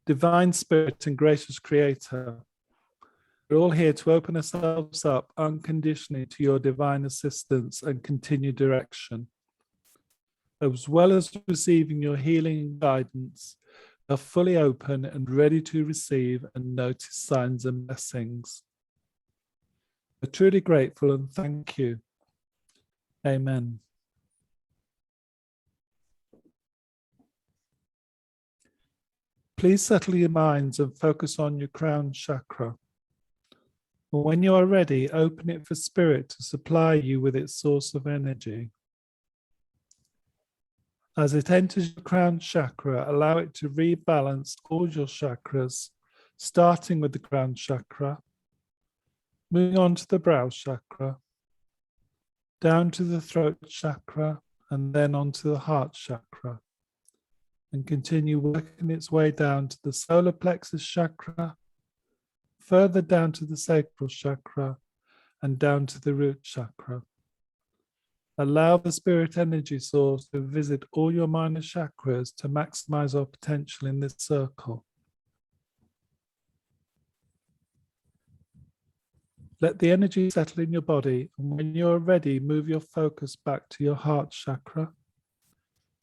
Divine Spirit and gracious Creator, we're all here to open ourselves up unconditionally to your divine assistance and continued direction. As well as receiving your healing and guidance, we are fully open and ready to receive and notice signs and blessings. We're truly grateful and thank you. Amen. Please settle your minds and focus on your crown chakra. When you are ready, open it for Spirit to supply you with its source of energy. As it enters your crown chakra, allow it to rebalance all your chakras, starting with the crown chakra, moving on to the brow chakra, down to the throat chakra, and then onto the heart chakra, and continue working its way down to the solar plexus chakra, further down to the sacral chakra, and down to the root chakra. Allow the spirit energy source to visit all your minor chakras to maximize our potential in this circle. Let the energy settle in your body, and when you're ready, move your focus back to your heart chakra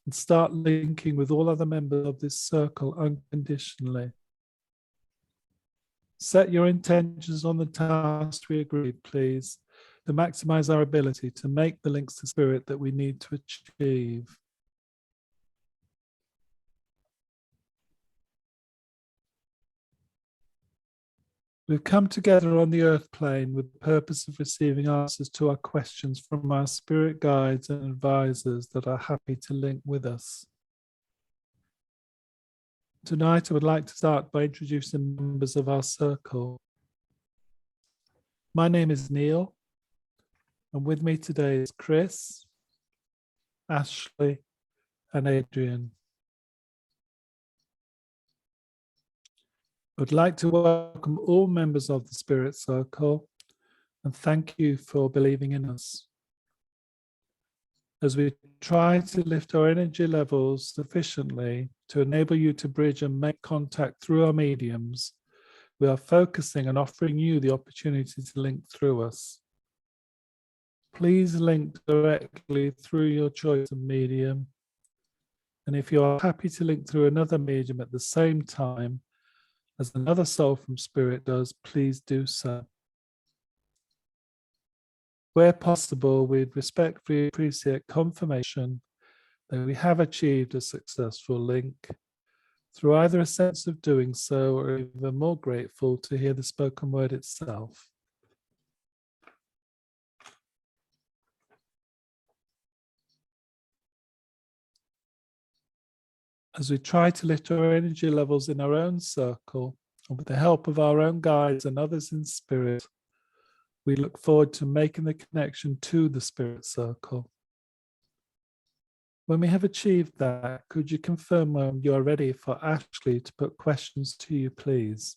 and start linking with all other members of this circle unconditionally. Set your intentions on the task we agreed, please, to maximize our ability to make the links to spirit that we need to achieve. We've come together on the earth plane with the purpose of receiving answers to our questions from our spirit guides and advisors that are happy to link with us. Tonight, I would like to start by introducing members of our circle. My name is Neil, and with me today is Chris, Ashley, and Adrian. I would like to welcome all members of the Spirit Circle and thank you for believing in us. As we try to lift our energy levels sufficiently to enable you to bridge and make contact through our mediums, we are focusing on offering you the opportunity to link through us. Please link directly through your choice of medium. And if you are happy to link through another medium at the same time as another soul from Spirit does, please do so. Where possible, we'd respectfully appreciate confirmation that we have achieved a successful link through either a sense of doing so or even more grateful to hear the spoken word itself. As we try to lift our energy levels in our own circle, and with the help of our own guides and others in spirit, we look forward to making the connection to the spirit circle. When we have achieved that, could you confirm when you are ready for Ashley to put questions to you, please?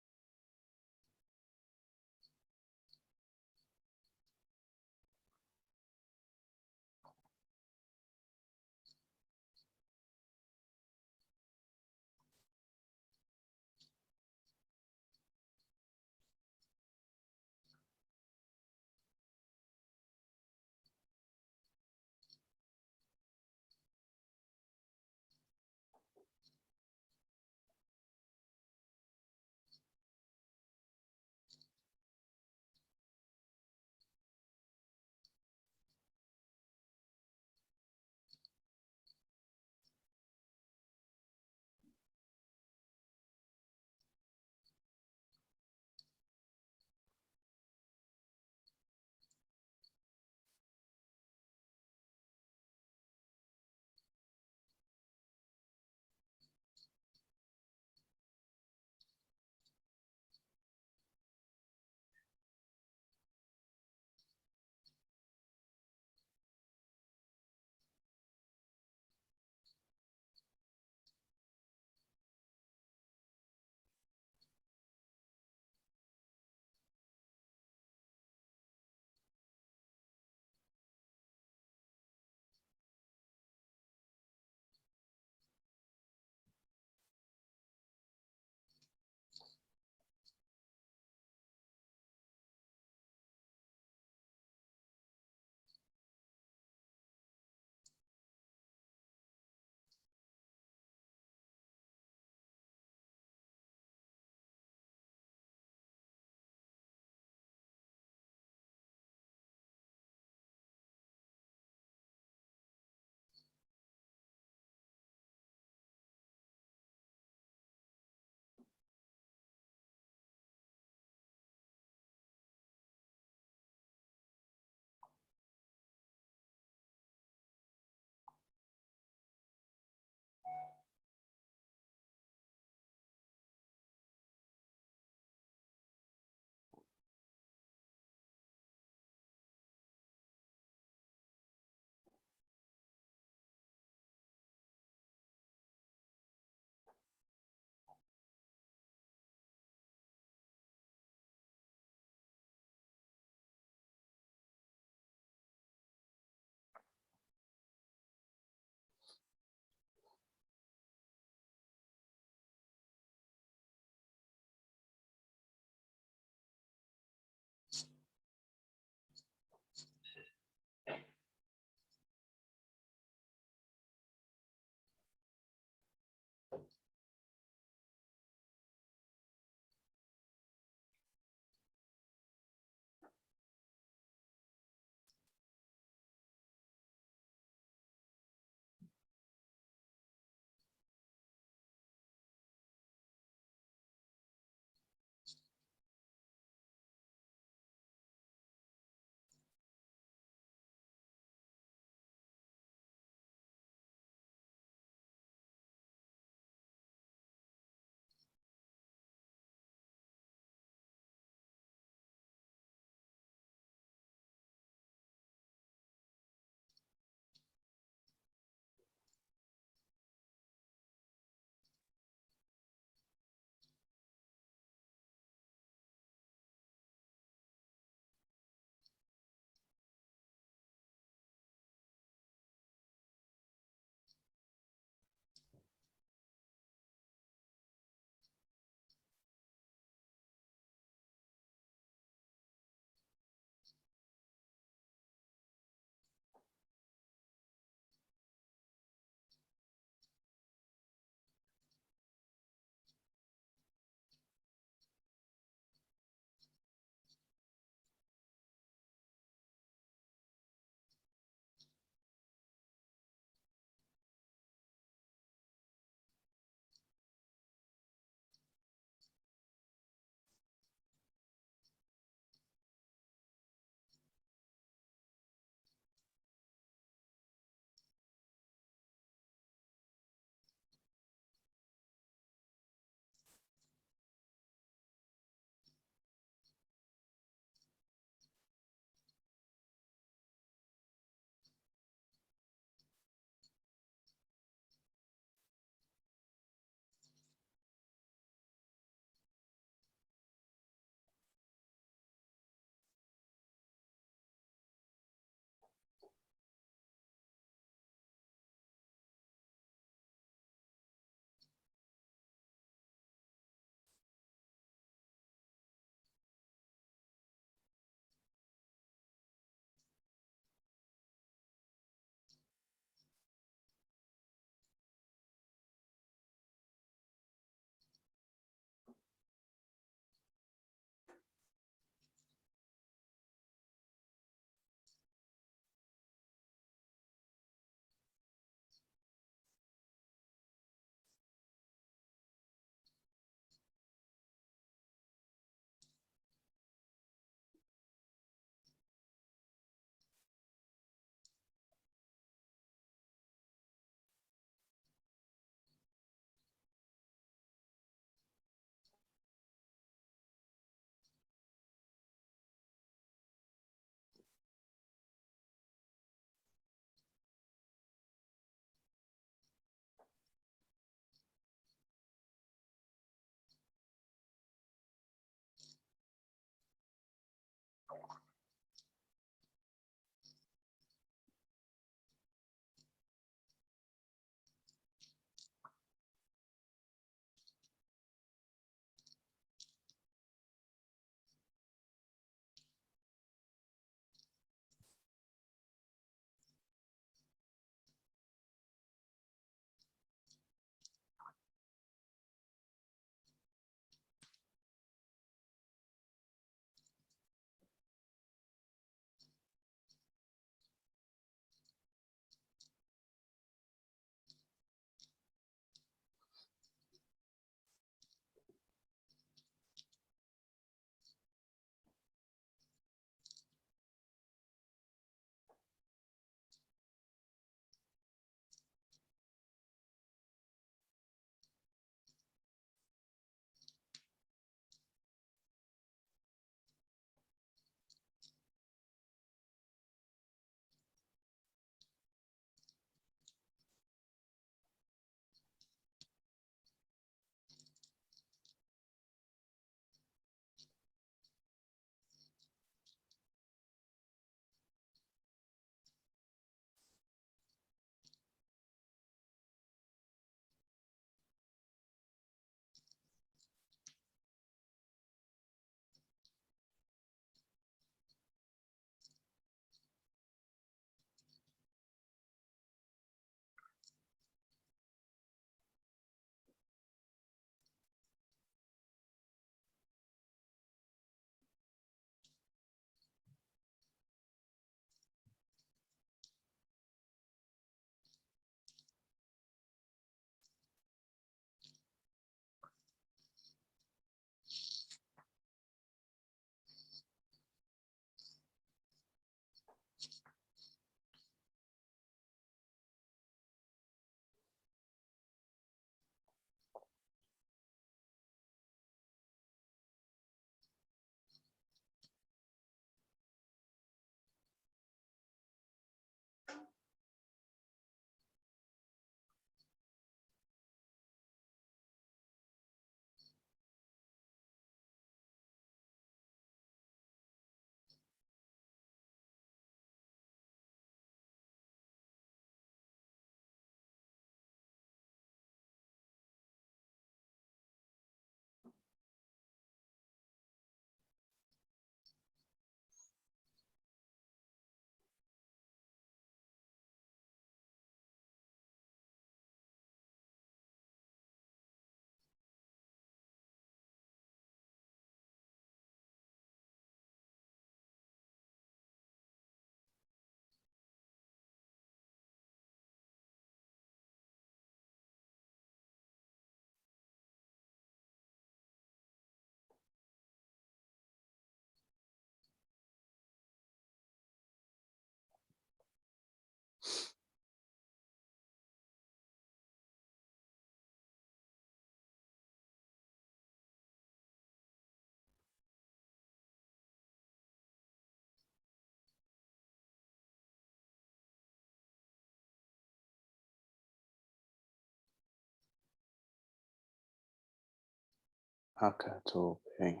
akatobe.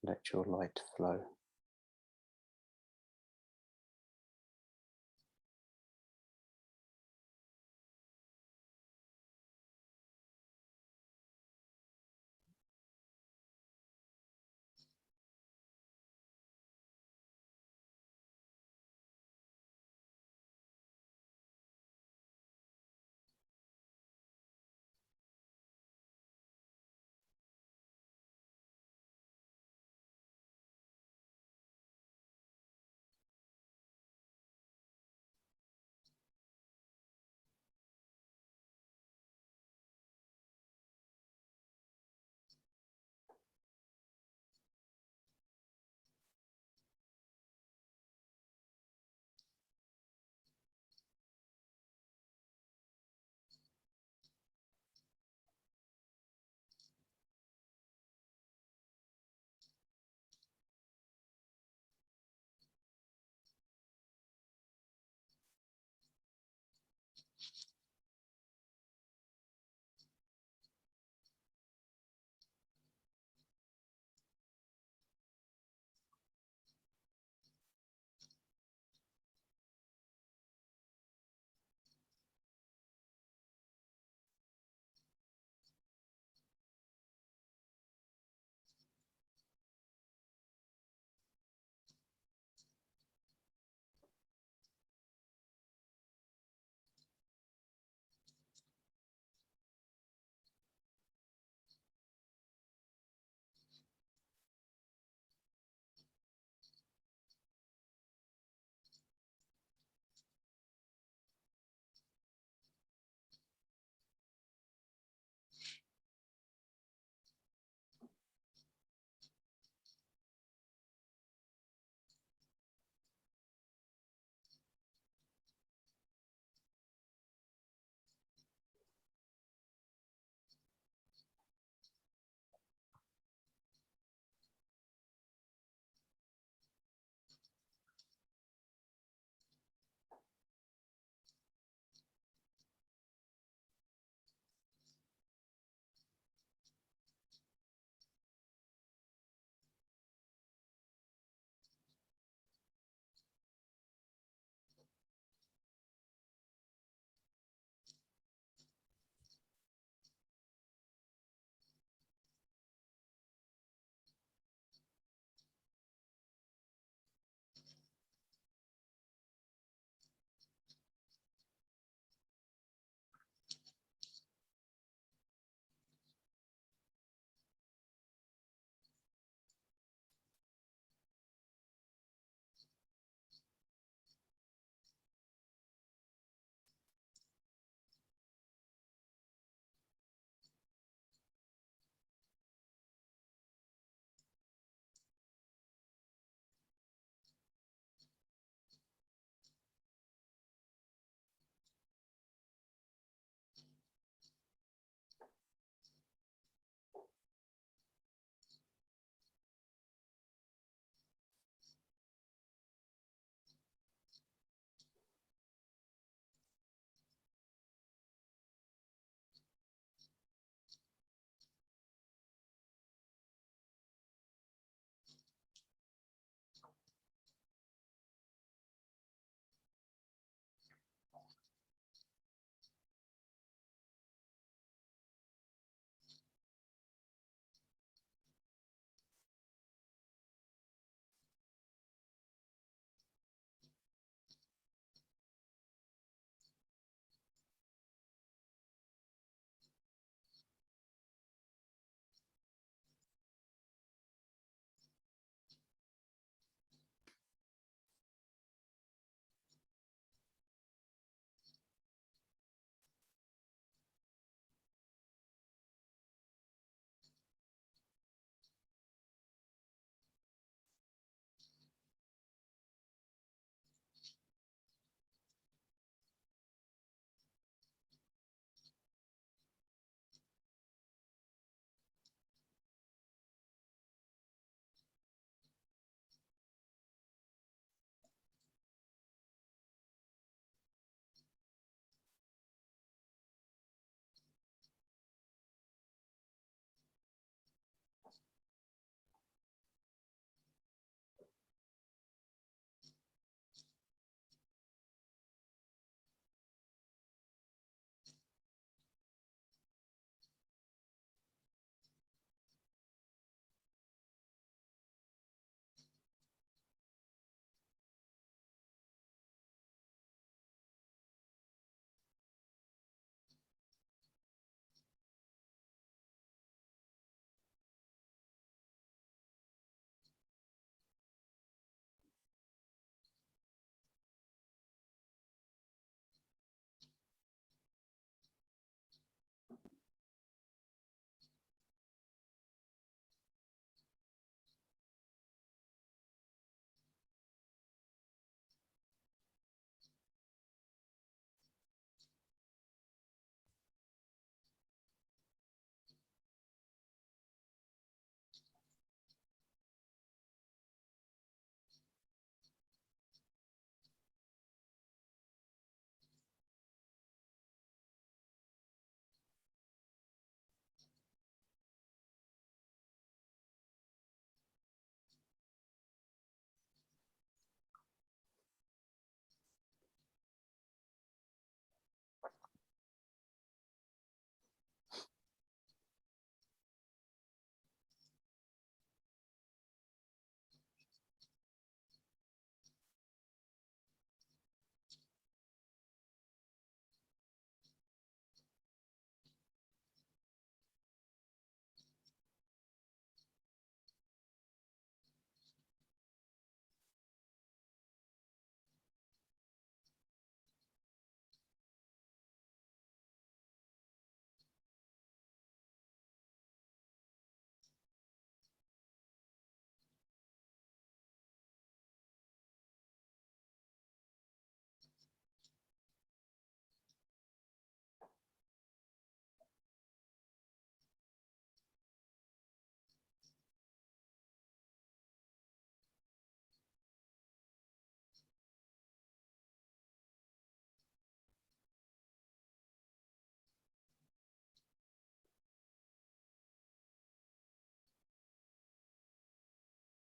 Let your light flow.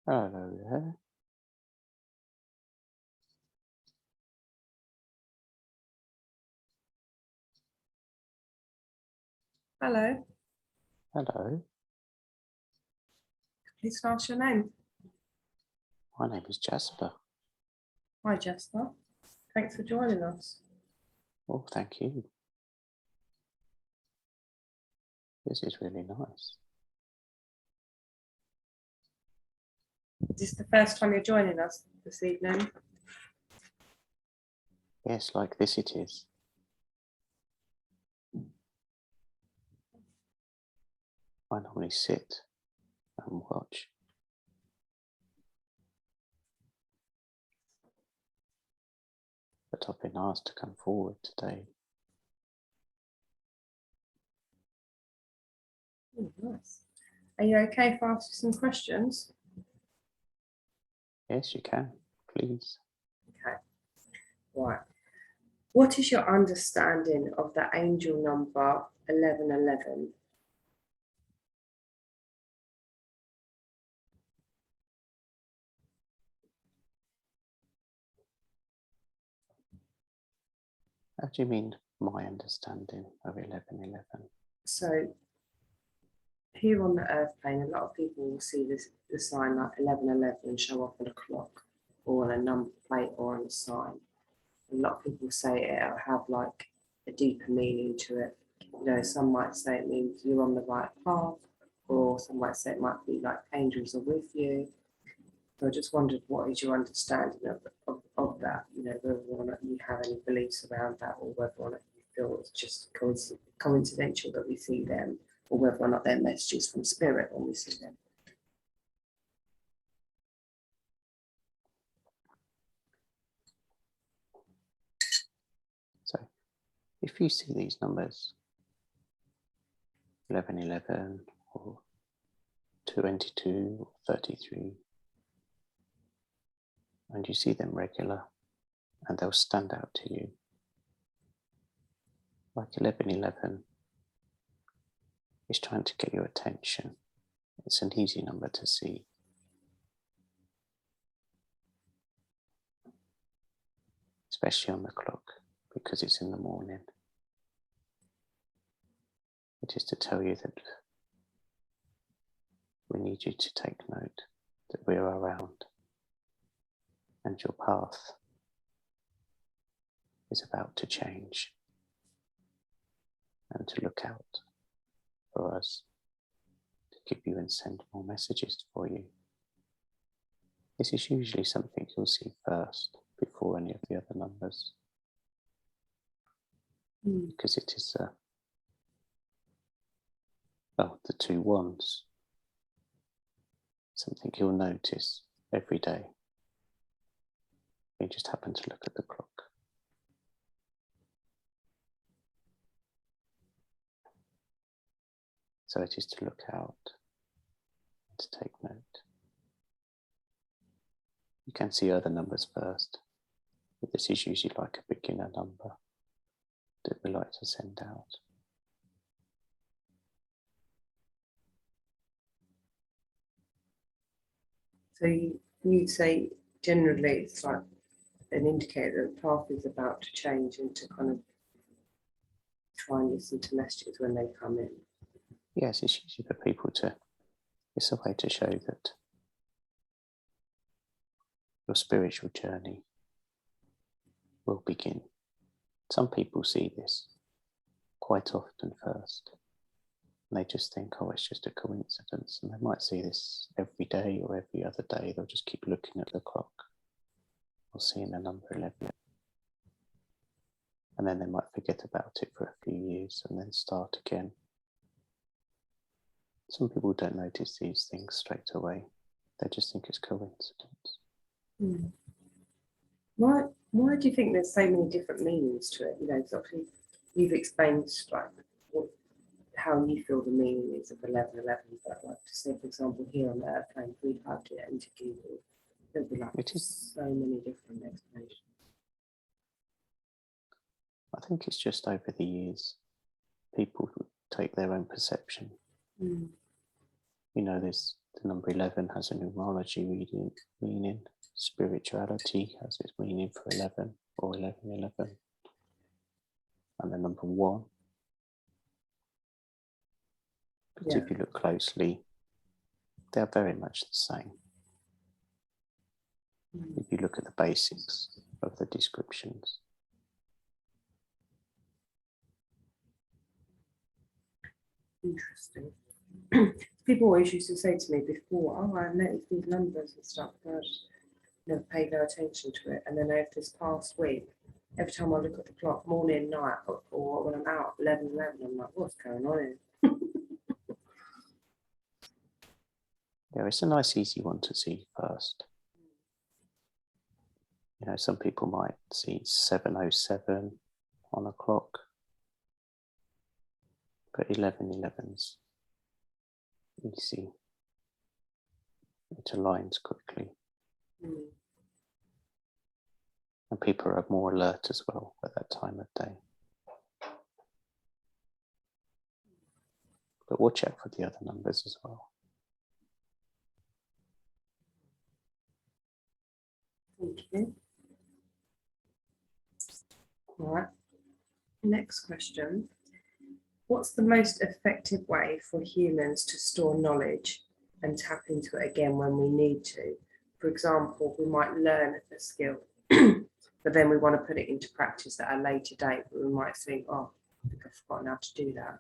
Hello there. Hello, Hello. please ask your name. My name is Jasper. Hi, Jasper. Thanks for joining us. Oh, thank you. This is really nice. Is this the first time you're joining us this evening? Yes, like this it is. I normally sit and watch. But I've been asked to come forward today. Oh, nice. Are you okay if I ask you some questions? Yes, you can, please. Okay. Right. What is your understanding of the angel number 1111? How do you mean my understanding of 1111? So, here on the earth plane, a lot of people will see the sign like 1111 show up on a clock or on a number plate or on a sign. A lot of people say it'll have like a deeper meaning to it. You know, some might say it means you're on the right path, or some might say it might be like angels are with you. So I just wondered, what is your understanding of that? You know, whether or not you have any beliefs around that, or whether or not you feel it's just coincidental that we see them, or whether or not they're messages from spirit when we see them. So, if you see these numbers, 1111 or 22 or 33, and you see them regular, and they'll stand out to you. Like 1111 is trying to get your attention. It's an easy number to see. Especially on the clock, because it's in the morning. It is to tell you that we need you to take note that we're around and your path is about to change, and to look out for us to give you and send more messages for you. This is usually something you'll see first before any of the other numbers, because it is the two wands, something you'll notice every day. You just happen to look at the clock. So it is to look out and to take note. You can see other numbers first, but this is usually like a beginner number that we like to send out. So you'd say generally it's like an indicator that the path is about to change, and to kind of try and listen to messages when they come in. Yes, it's usually for people it's a way to show that your spiritual journey will begin. Some people see this quite often first, and they just think, oh, it's just a coincidence, and they might see this every day or every other day. They'll just keep looking at the clock or seeing the number 11, and then they might forget about it for a few years and then start again. Some people don't notice these things straight away. They just think it's coincidence. Why do you think there's so many different meanings to it? You know, obviously you've explained like how you feel the meaning is of 1111, but like to say, for example, here on the airplane, if we typed it into Google, there'd be like so many different explanations. I think it's just over the years, people take their own perception. You know, there's The number 11 has a numerology meaning. Spirituality has its meaning for 11 or 1111. And the number 1. But Yeah. if you look closely, they're very much the same. If you look at the basics of the descriptions. Interesting. People always used to say to me before, oh, I noticed these numbers and stuff, but I just never paid no attention to it. And then over this past week, every time I look at the clock, morning, night, or when I'm out, 11:11, I'm like, what's going on here? Yeah, it's a nice, easy one to see first. You know, some people might see 7:07 on a clock, but 11:11's easy. It aligns quickly. Mm. And people are more alert as well at that time of day. But we'll check for the other numbers as well. Thank you. All right. Next question. What's the most effective way for humans to store knowledge and tap into it again when we need to? For example, we might learn a skill, but then we want to put it into practice at a later date, but we might think, oh, I think I've forgotten how to do that.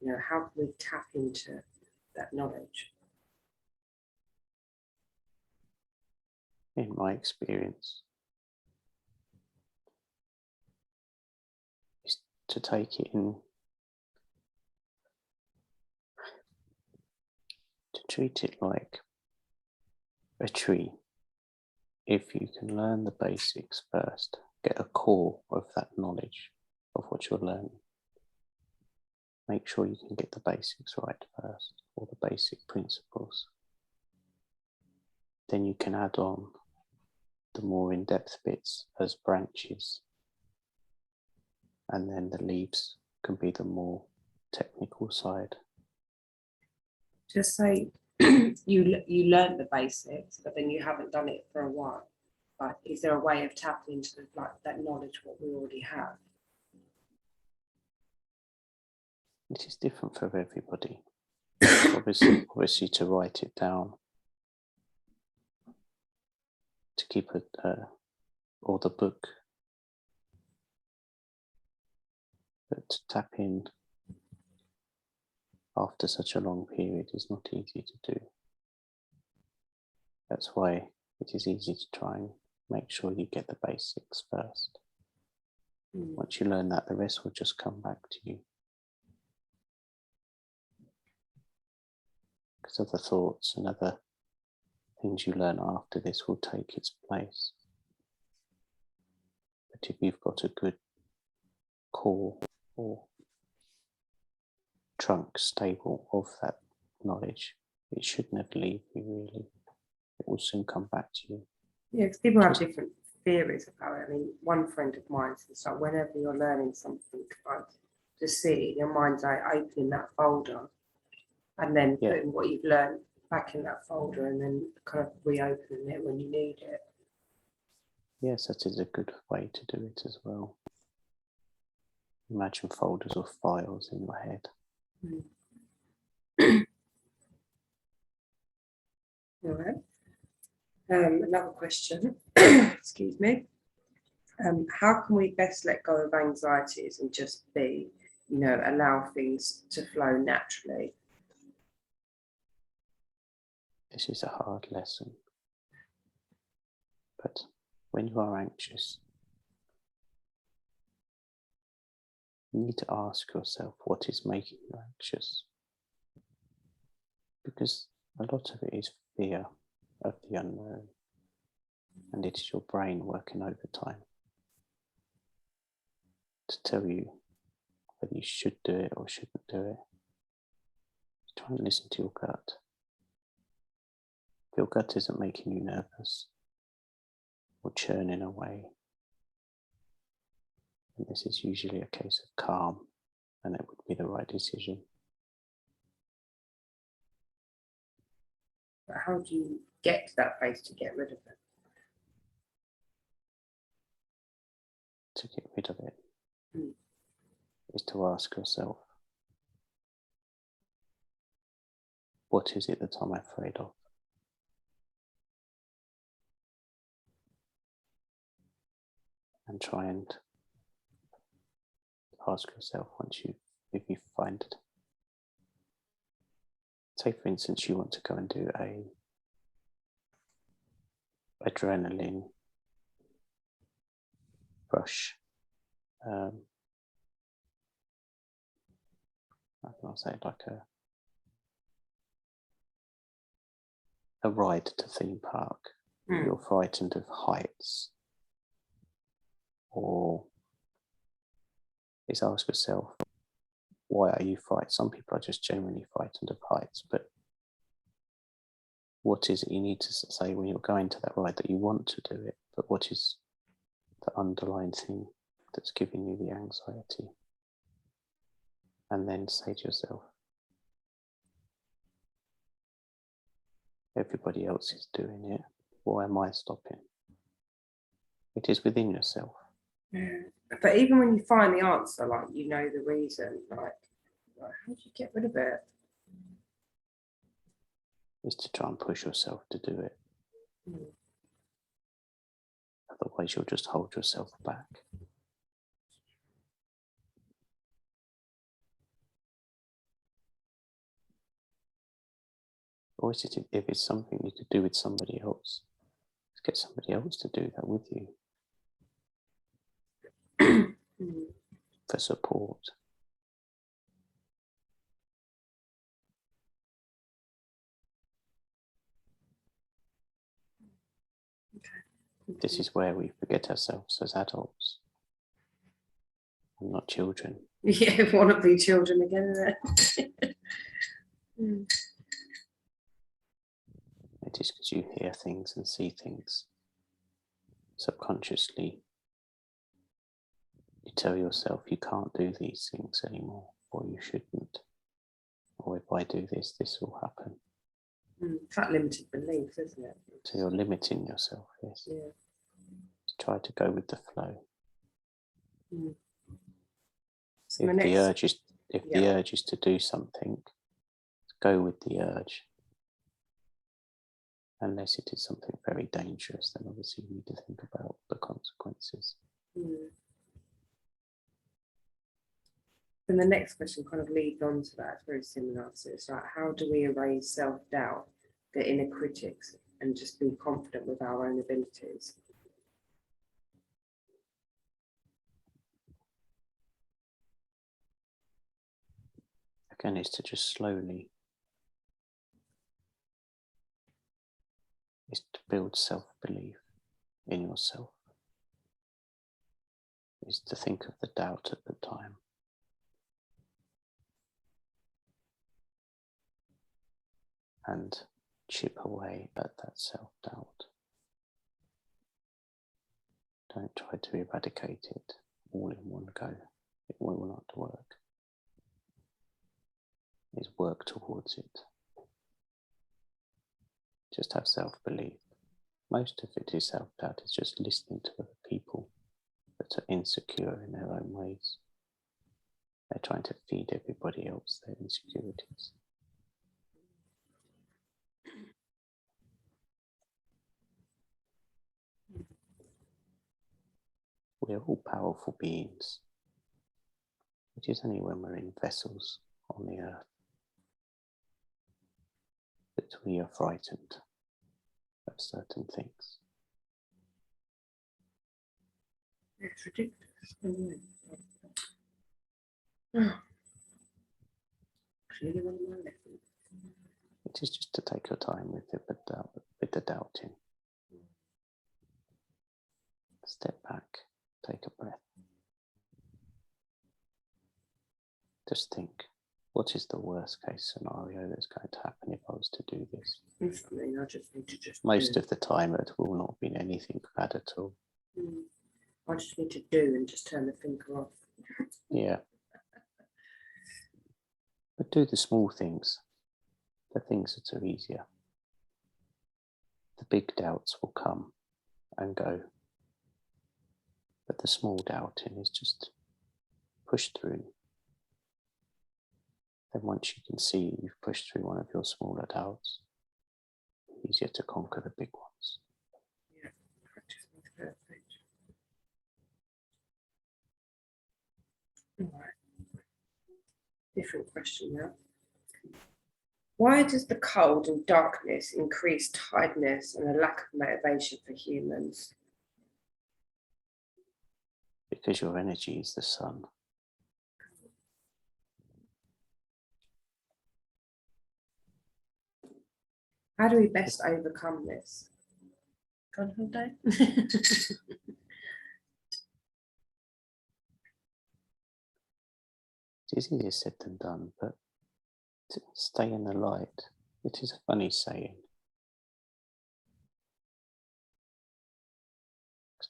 You know, how can we tap into that knowledge? In my experience, is to take it in, to treat it like a tree. If you can learn the basics first, get a core of that knowledge of what you're learning. Make sure you can get the basics right first, or the basic principles. Then you can add on the more in-depth bits as branches, and then the leaves can be the more technical side. Just say you learned the basics, but then you haven't done it for a while. Like, is there a way of tapping into like that knowledge what we already have? It is different for everybody. obviously to write it down, to keep it, or the book, but to tap in after such a long period is not easy to do. That's why it is easy to try and make sure you get the basics first. Once you learn that, the rest will just come back to you. Because other thoughts and other things you learn after this will take its place. But if you've got a good core or trunk stable of that knowledge, it should never leave you really. It will soon come back to you. Yeah, because people have different theories about it. I mean, one friend of mine says, like, whenever you're learning something, like, to see in your mind's eye opening that folder and then putting what you've learned back in that folder and then kind of reopening it when you need it. Yes, that is a good way to do it as well. Imagine folders or files in your head. All right. Another question, excuse me. How can we best let go of anxieties and just be, you know, allow things to flow naturally? This is a hard lesson. But when you are anxious, you need to ask yourself what is making you anxious. Because a lot of it is fear of the unknown, and it is your brain working overtime to tell you whether you should do it or shouldn't do it. Try and listen to your gut. If your gut isn't making you nervous or churning away, then this is usually a case of calm, and it would be the right decision. But how do you get to that place to get rid of it? To get rid of it Mm. is to ask yourself, what is it that I'm afraid of? And try and ask yourself if you find it. Say, for instance, you want to go and do a adrenaline rush. I can say like a ride to theme park. You're frightened of heights, or is ask yourself, why are you frightened? Some people are just generally frightened of heights, but what is it you need to say when you're going to that ride that you want to do it, but what is the underlying thing that's giving you the anxiety? And then say to yourself, everybody else is doing it, why am I stopping? It is within yourself. Yeah. But even when you find the answer, like you know the reason, like how do you get rid of it? Is to try and push yourself to do it. Otherwise you'll just hold yourself back. Or is it, if it's something you could do with somebody else, get somebody else to do that with you for support. This is where we forget ourselves as adults and not children. Yeah, want to be children again, isn't it? It is because you hear things and see things. Subconsciously, you tell yourself you can't do these things anymore, or you shouldn't. Or if I do this, this will happen. It's that limited belief, isn't it? So you're limiting yourself, yes. Yeah. Try to go with the flow. So If the urge is to do something, go with the urge. Unless it is something very dangerous, then obviously you need to think about the consequences. And the next question kind of leads on to that. It's very similar. So it's like, how do we erase self-doubt, the inner critics, and just be confident with our own abilities? Again, is to just slowly, is to build self-belief in yourself. Is to think of the doubt at the time. And chip away at that self-doubt. Don't try to eradicate it all in one go. It will not work. Is work towards it. Just have self-belief. Most of it is self-doubt. It's just listening to other people that are insecure in their own ways. They're trying to feed everybody else their insecurities. We are all powerful beings. It is only when we're in vessels on the earth that we are frightened of certain things. It's ridiculous, isn't it? Clearly one of my lessons. It is just to take your time with the doubting. Step back, take a breath. Just think, what is the worst case scenario that's going to happen if I was to do this? I just need to Most of the time it will not be anything bad at all. I just need to do and just turn the thinker off. Yeah. But do the small things, the things that are easier. big doubts will come and go. But the small doubting is just pushed through. Then once you can see you've pushed through one of your smaller doubts, it's easier to conquer the big ones. Yeah, practice makes perfect. All right. Different question now. Why does the cold and darkness increase tiredness and a lack of motivation for humans? Because your energy is the sun. How do we best overcome this? Go on holiday? It is easier said than done, but to stay in the light, it is a funny saying.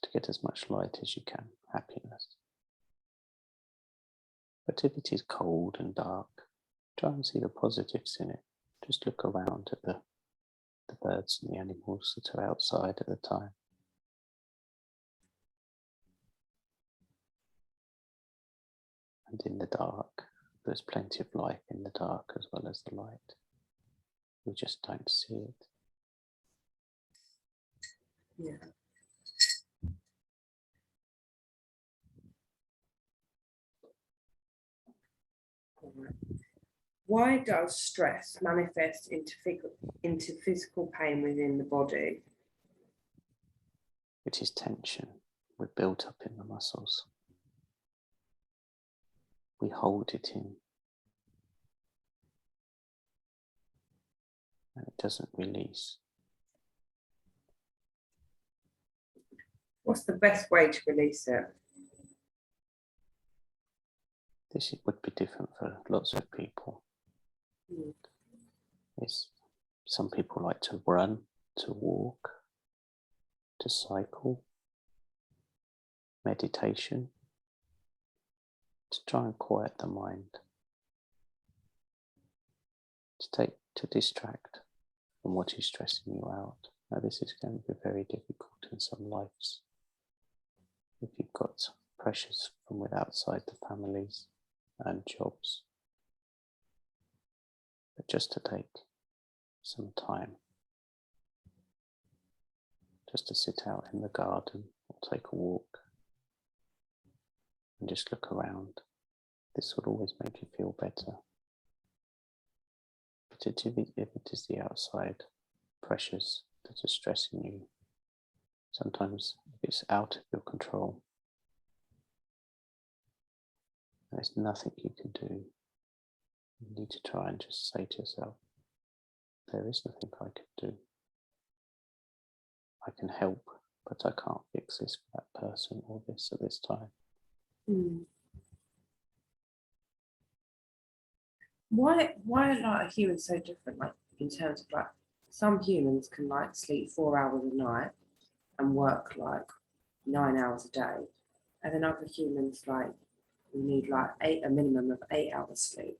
To get as much light as you can, happiness. But if it is cold and dark, try and see the positives in it. Just look around at the birds and the animals that are outside at the time. And in the dark, there's plenty of life in the dark as well as the light. We just don't see it. Yeah. All right. Why does stress manifest into physical pain within the body? It is tension. We're built up in the muscles. We hold it in. And it doesn't release. What's the best way to release it? This would be different for lots of people. Mm. Some people like to run, to walk, to cycle, meditation, to try and quiet the mind, to distract from what is stressing you out. Now this is going to be very difficult in some lives. If you've got pressures from outside the families and jobs, but just to take some time, just to sit out in the garden or take a walk and just look around. This will always make you feel better. But if it is the outside pressures that are stressing you, sometimes if it's out of your control, there's nothing you can do. You need to try and just say to yourself, there is nothing I can do. I can help, but I can't fix this for that person or this at this time. Mm. Why are humans so different? Like in terms of like some humans can like sleep 4 hours a night and work like 9 hours a day, and then other humans like we need like a minimum of 8 hours sleep,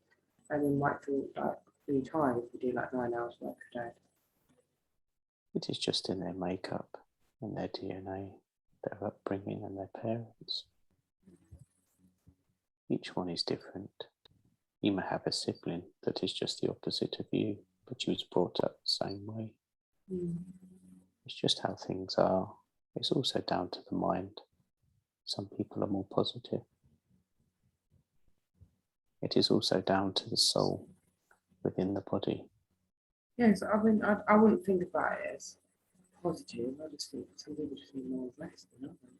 and then might feel like really tired if we do like 9 hours work a day. It is just in their makeup, in their DNA, their upbringing and their parents. Each one is different. You may have a sibling that is just the opposite of you, but you was brought up the same way. Mm. It's just how things are. It's also down to the mind. Some people are more positive. It is also down to the soul within the body. Yes, I mean, I wouldn't think about it as positive. I just think some people just need more rest than others.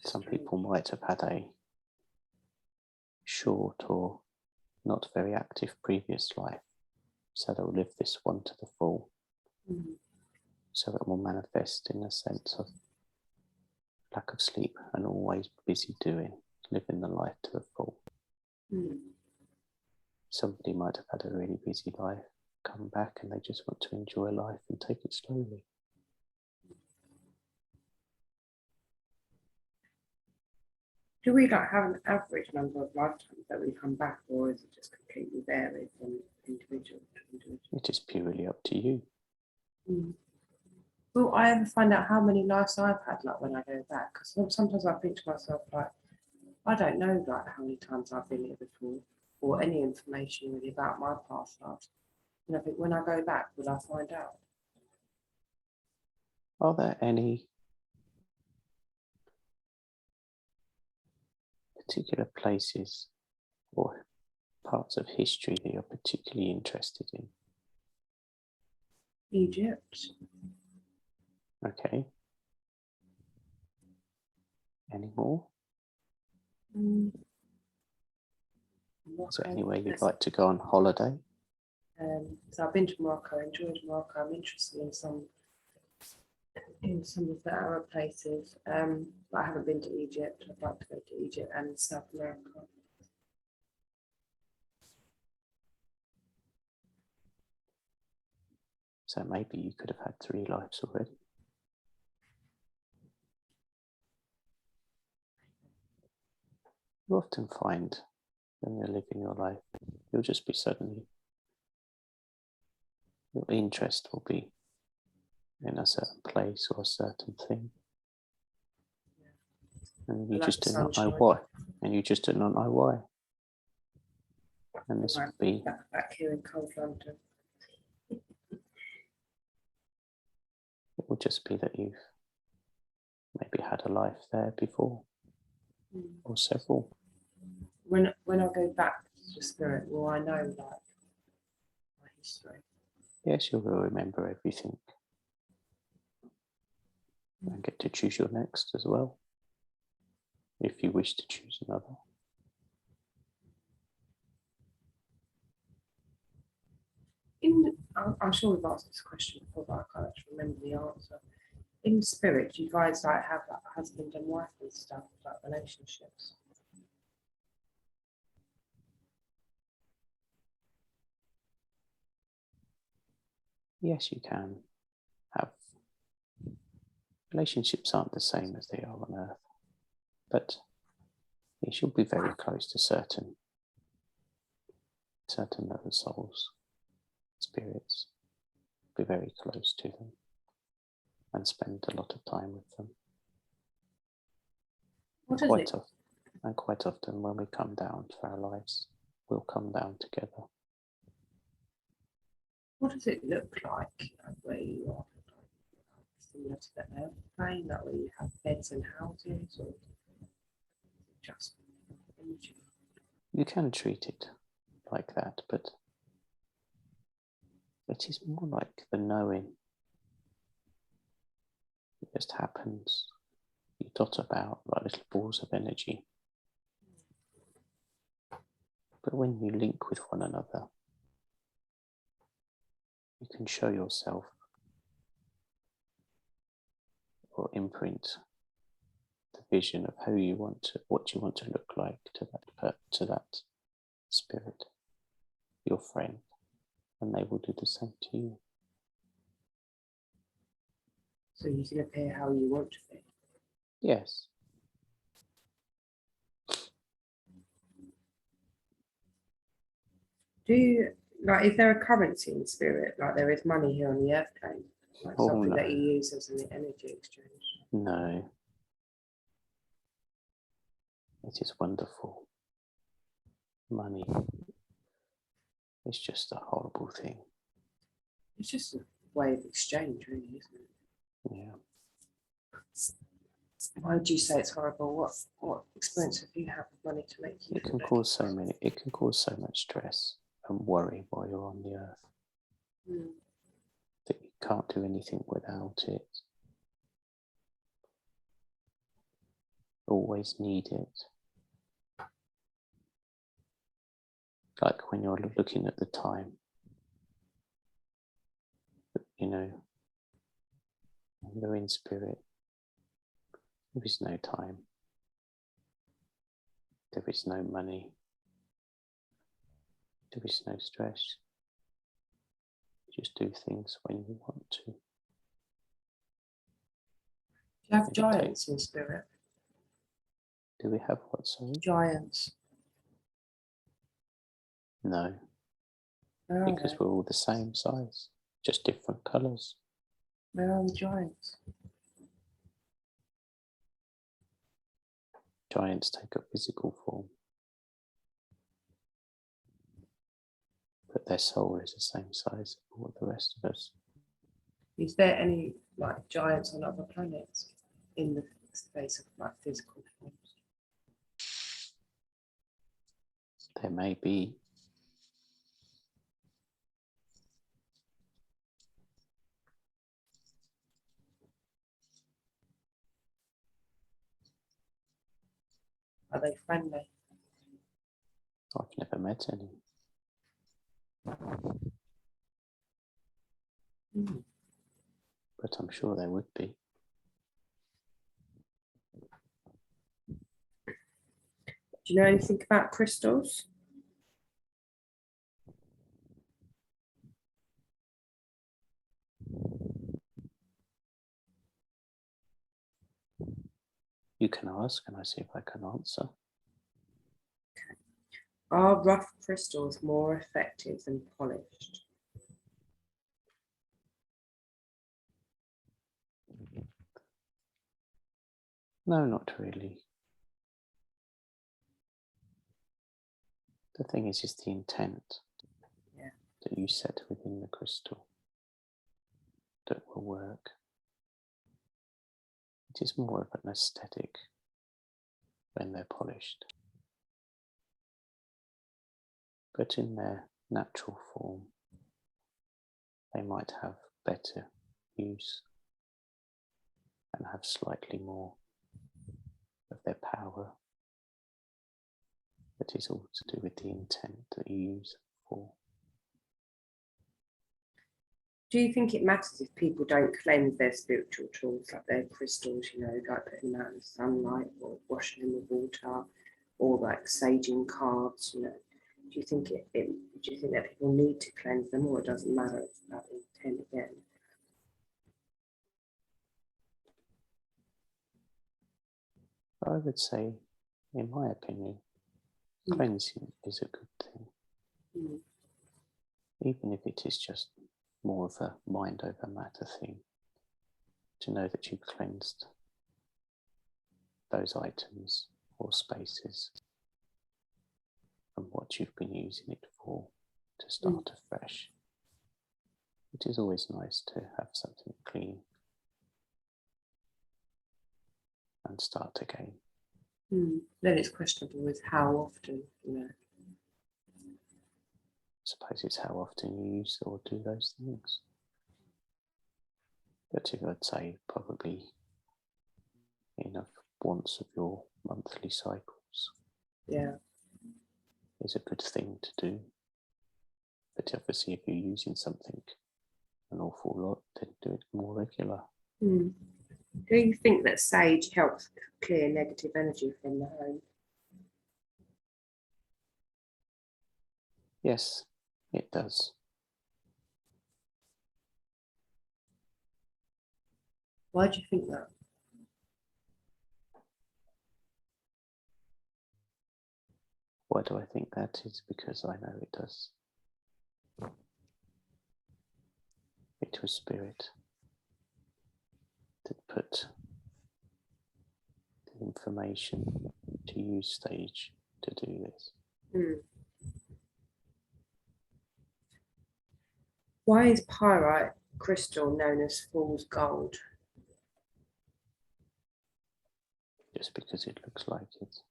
Some people might have had a short or not very active previous life, so they'll live this one to the full. Mm. So it will manifest in a sense of lack of sleep and always busy doing, living the life to the full. Mm. Somebody might have had a really busy life, come back and they just want to enjoy life and take it slowly. Do we like have an average number of lifetimes that we come back, or is it just completely varied from individual to individual? It is purely up to you. Mm. Will I ever find out how many lives I've had, like when I go back? Because sometimes I think to myself, like, I don't know, like, how many times I've been here before, or any information really about my past lives. And I think when I go back, will I find out? Are there any particular places or parts of history that you're particularly interested in? Egypt. Okay. Any more? Mm. Is there Morocco, anywhere you'd yes. like to go on holiday? So I've been to Morocco, enjoyed Morocco. I'm interested in some of the Arab places, but I haven't been to Egypt. I'd like to go to Egypt and South America. So maybe you could have had 3 lives already. You often find when you're living your life, you'll just be suddenly, your interest will be in a certain place or a certain thing. And you Like just the do not know sunshine. why. And you just do not know why. And this Like would be, back here in cold London. it will just be that you've maybe had a life there before, or several. When I go back to the spirit, will I know, like, my history? Yes, you will remember everything. And get to choose your next as well, if you wish to choose another. I'm sure we've asked this question before, but I can't actually remember the answer. In spirit, do you guys like have like husband and wife and stuff, like relationships? Yes, you can have. Relationships aren't the same as they are on Earth, but you should be very close to certain other souls, spirits. Be very close to them and spend a lot of time with them. What is Quite it? often, and quite often when we come down for our lives, we'll come down together. What does it look like where you are? Similar to the airplane, like where you have beds and houses, or just energy? You can treat it like that, but it is more like the knowing. It just happens. You dot about like little balls of energy. But when you link with one another, you can show yourself or imprint the vision of how you want to, what you want to look like to that spirit, your friend, and they will do the same to you. So you can appear how you want to be. Yes. Do you like? Is there a currency in spirit? Like there is money here on the earth plane, like Oh, something no. that you use as an energy exchange? No. It is wonderful. Money is just a horrible thing. It's just a way of exchange, really, isn't it? Yeah. Why do you say it's horrible? What experience have you had with money to make you? It can cause so much stress and worry while you're on the earth that you can't do anything without it. Always need it. Like when you're looking at the time, you know, when you're in spirit, there is no time. There is no money. There is no stress. You just do things when you want to. Do you have giants in spirit? Do we have what, sorry? Giants. No, Where are because they? we're all the same size, just different colours. Where are the giants? Giants take a physical form, but their soul is the same size as all the rest of us. Is there any like giants on other planets in the space of like physical forms? There may be. Are they friendly? I've never met any. Mm. But I'm sure there would be. Do you know anything about crystals? You can ask and I see if I can answer. Are rough crystals more effective than polished? No, not really. The thing is the intent that you set within the crystal that will work. It is more of an aesthetic when they're polished. But in their natural form, they might have better use and have slightly more of their power. That is all to do with the intent that you use it for. Do you think it matters if people don't cleanse their spiritual tools, like their crystals, you know, like putting them out in the sunlight or washing them with water, or like saging cards, you know? Do you think do you think that people need to cleanse them, or it doesn't matter? It's about the intent again. I would say, in my opinion, cleansing is a good thing. Mm. Even if it is just more of a mind over matter thing, to know that you've cleansed those items or spaces from what you've been using it for to start afresh. It is always nice to have something clean and start again. Then it's questionable with how often, you know. I suppose it's how often you use or do those things. But if I'd say probably enough once of your monthly cycles is a good thing to do. But obviously if you're using something an awful lot, then do it more regular. Do you think that sage helps clear negative energy from the home? Yes, it does. Why do you think that? Why do I think that is? Because I know it does. It was spirit that put the information to use sage to do this. Why is pyrite crystal known as fool's gold? Just because it looks like it.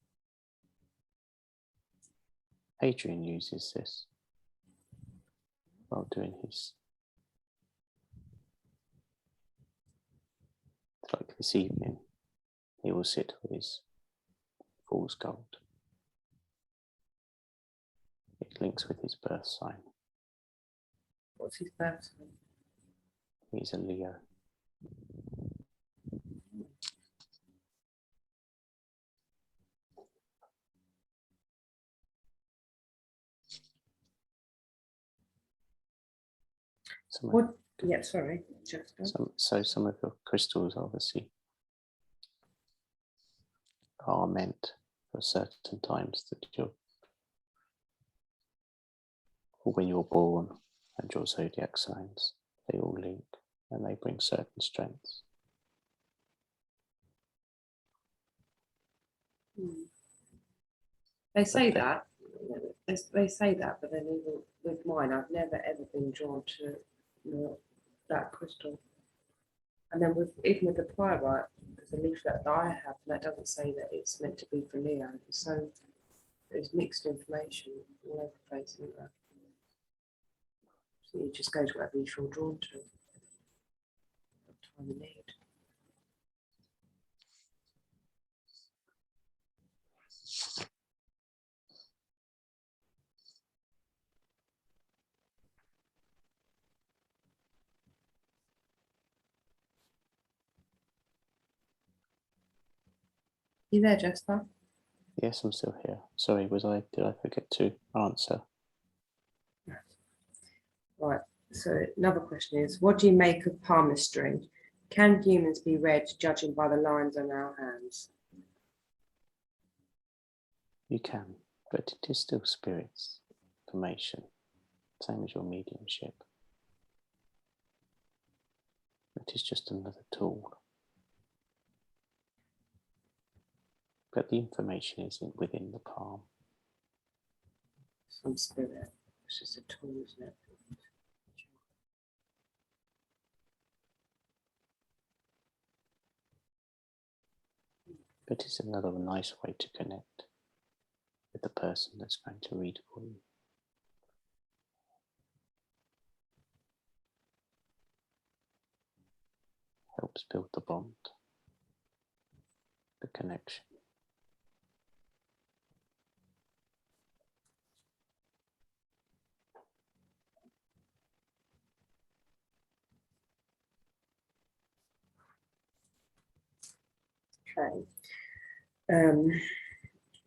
Adrian uses this while doing his, like this evening, he will sit with his fool's gold. It links with his birth sign. What's his birth sign? He's a Leo. Sorry. So some of your crystals obviously are meant for certain times that you're, or when you're born and your zodiac signs, they all link. and they bring certain strengths. They say Okay. that. They say that, but then even with mine, I've never ever been drawn to that crystal. And then even with the pyrite, there's a leaflet that I have, and that doesn't say that it's meant to be for Leo. So there's mixed information all over the place, isn't there? So it just goes whatever you feel drawn to. What time you need. You there, Jasper? Yes, I'm still here. Sorry, did I forget to answer? Yes. Right. So another question is, what do you make of palmistry? Can humans be read judging by the lines on our hands? You can, but it is still spirits, information, same as your mediumship. It is just another tool. But the information is within the palm. Some spirit. It's just a tool, isn't it? But it's another nice way to connect with the person that's going to read for you. Helps build the bond, the connection. Okay.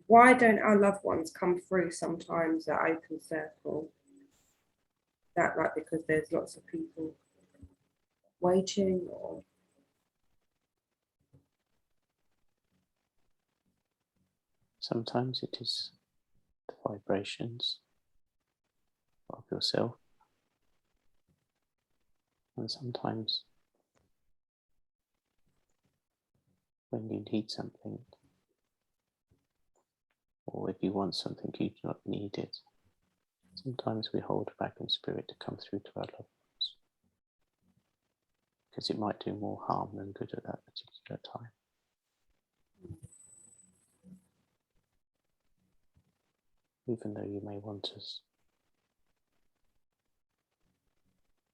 Why don't our loved ones come through sometimes at open circle? That like because there's lots of people waiting, or Sometimes it is the vibrations of yourself, and sometimes when you need something, or if you want something you do not need it, sometimes we hold back in spirit to come through to our loved ones, because it might do more harm than good at that particular time. Even though you may want us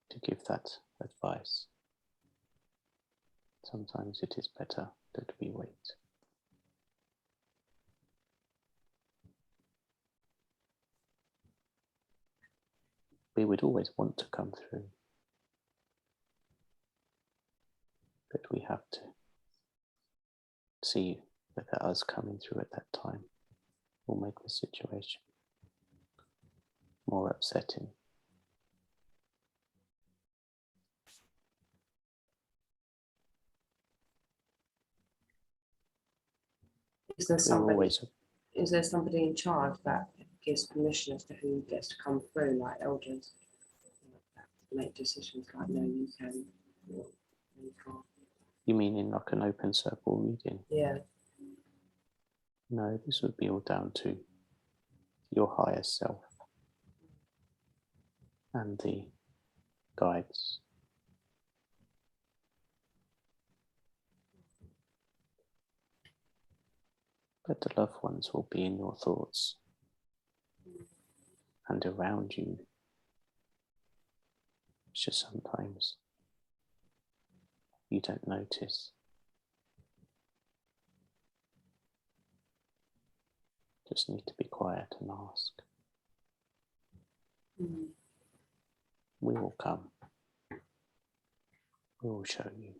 to give that advice, sometimes it is better that we wait. We would always want to come through, but we have to see whether us coming through at that time will make the situation more upsetting. is there We're somebody? always, Is there somebody in charge that gives permission as to who gets to come through, like elders, that make decisions like no, you can, or you can't? you mean in like an open circle reading? Yeah. No, this would be all down to your higher self and the guides. But the loved ones will be in your thoughts and around you. It's just sometimes you don't notice. Just need to be quiet and ask. Mm. We will come. We will show you.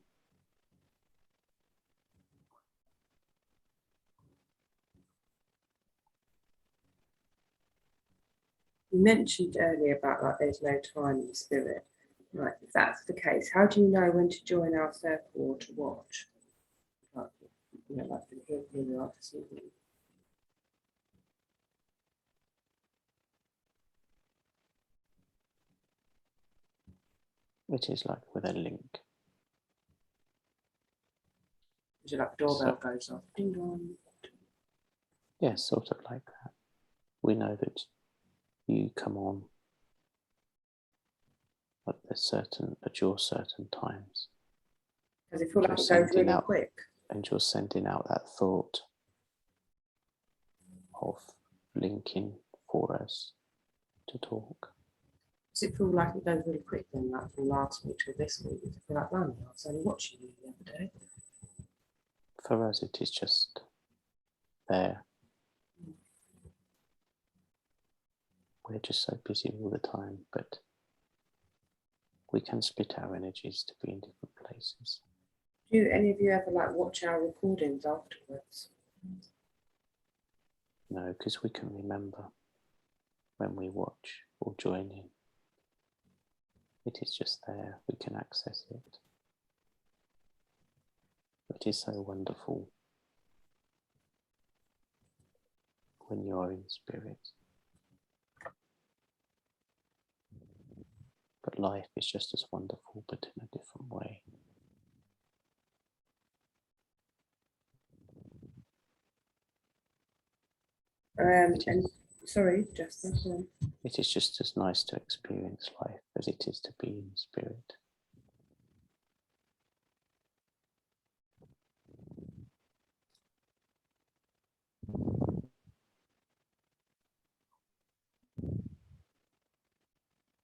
You mentioned earlier about like there's no time in spirit. Like if that's the case, how do you know when to join our circle or to watch? Like, you know, like here we are this evening. It is like with a link. Is it like a doorbell goes off? Ding dong. Yeah, sort of like that. We know that you come on at your certain times. Does it feel like it goes sending really out- quick? And you're sending out that thought of linking for us to talk. Does it feel like it goes really quick then, like from last week to this week? Does it feel like, man, I was only watching you the other day? For us, it is just there. We're just so busy all the time, but we can split our energies to be in different places. Do any of you ever like watch our recordings afterwards? No, because we can remember when we watch or join in. It is just there, we can access it. It is so wonderful when you are in spirit. But life is just as wonderful, but in a different way. And sorry, Justin. It is just as nice to experience life as it is to be in spirit.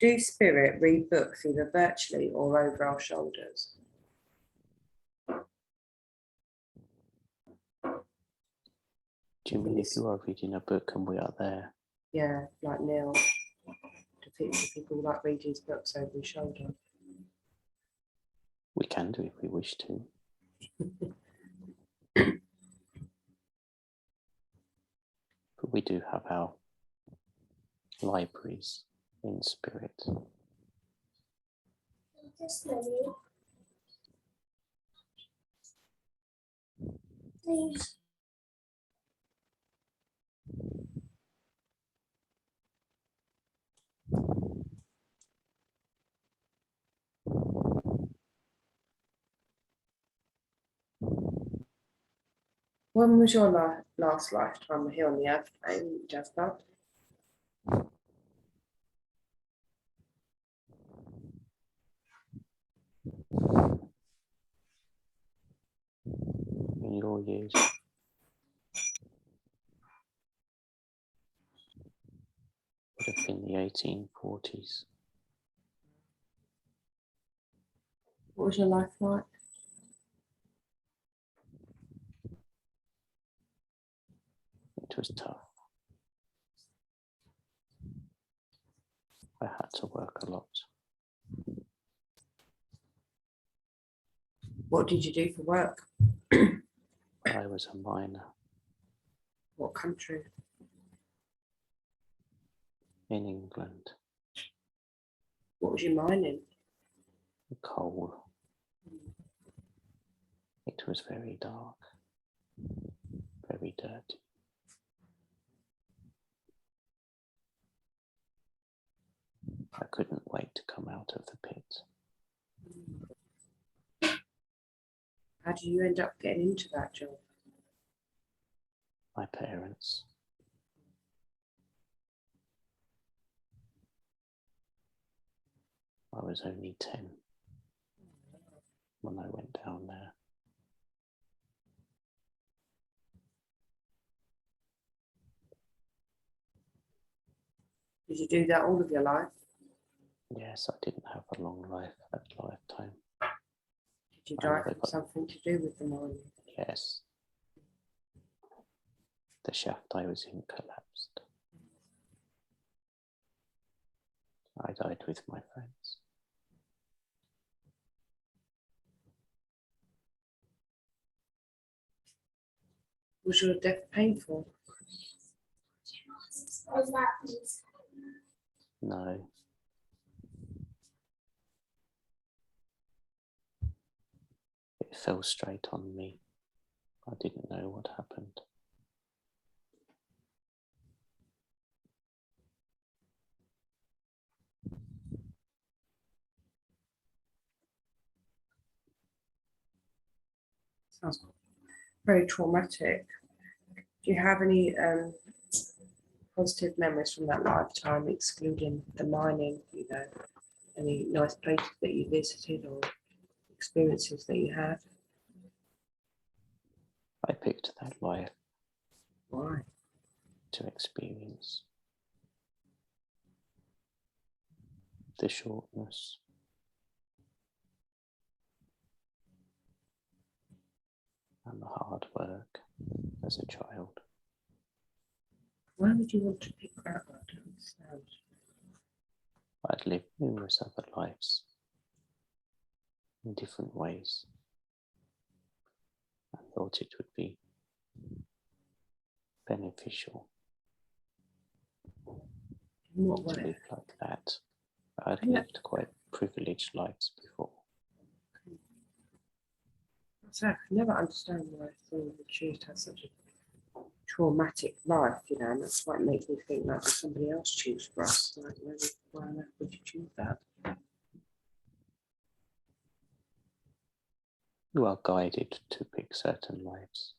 Do spirit read books either virtually or over our shoulders? Do you mean if you are reading a book and we are there? Yeah, like Neil. Do people like read his books over his shoulder? We can do if we wish to. But we do have our libraries in spirit. Please. When was your last lifetime here on the earth, Jasper? In your years, would have been the 1840s. What was your life like? It was tough. I had to work a lot. What did you do for work? I was a miner What country? in England, What was you mining? coal. It was very dark, very dirty. I couldn't wait to come out of the pit. How did you end up getting into that job? My parents. I was only 10 when I went down there. Did you do that all of your life? Yes, I didn't have a long life that lifetime. Did you I die never from got- something to do with the mining? Yes. The shaft I was in collapsed. I died with my friends. Was your death painful? Was that please? No. It fell straight on me. I didn't know what happened. Sounds very traumatic. Do you have any positive memories from that lifetime, excluding the mining? You know, any nice places that you visited or experiences that you had? I picked that life Why? to experience the shortness and the hard work as a child. Why would you want to pick that? I don't understand. I'd lived numerous other lives in different ways. I thought it would be beneficial In what to way? live like that. I'd Yeah. lived quite privileged lives before. So I can never understand why someone would choose to have such a traumatic life, you know, and that's what makes me think that somebody else choose for us. Like, maybe why on earth would you choose that? You are guided to pick certain lives.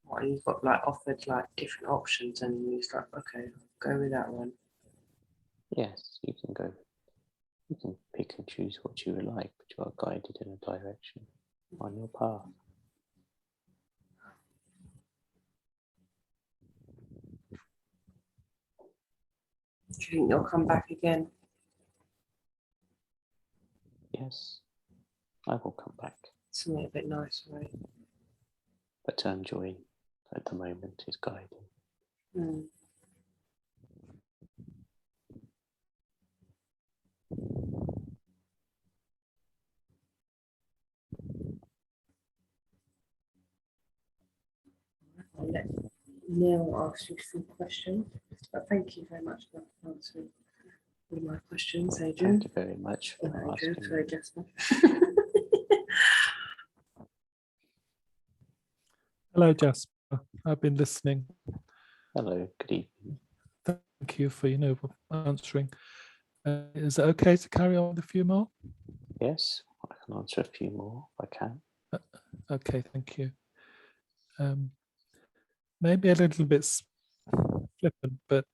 Or you've got like offered like different options and you're just like, okay, go with that one. Yes, you can go. You can pick and choose what you like, but you are guided in a direction on your path. Do you think you'll come back again? Yes, I will come back, Something a bit nicer, right? but enjoying at the moment is guiding. Mm. I'll let Neil ask you some questions, but thank you very much for answering all my questions, Adrian. Thank you very much for Adrian, asking sorry, me. Jasper. Hello, Jasper. I've been listening. Hello, good evening. Thank you for answering. Is it okay to carry on with a few more? Yes, I can answer a few more if I can. Okay, thank you. Maybe a little bit flippant, but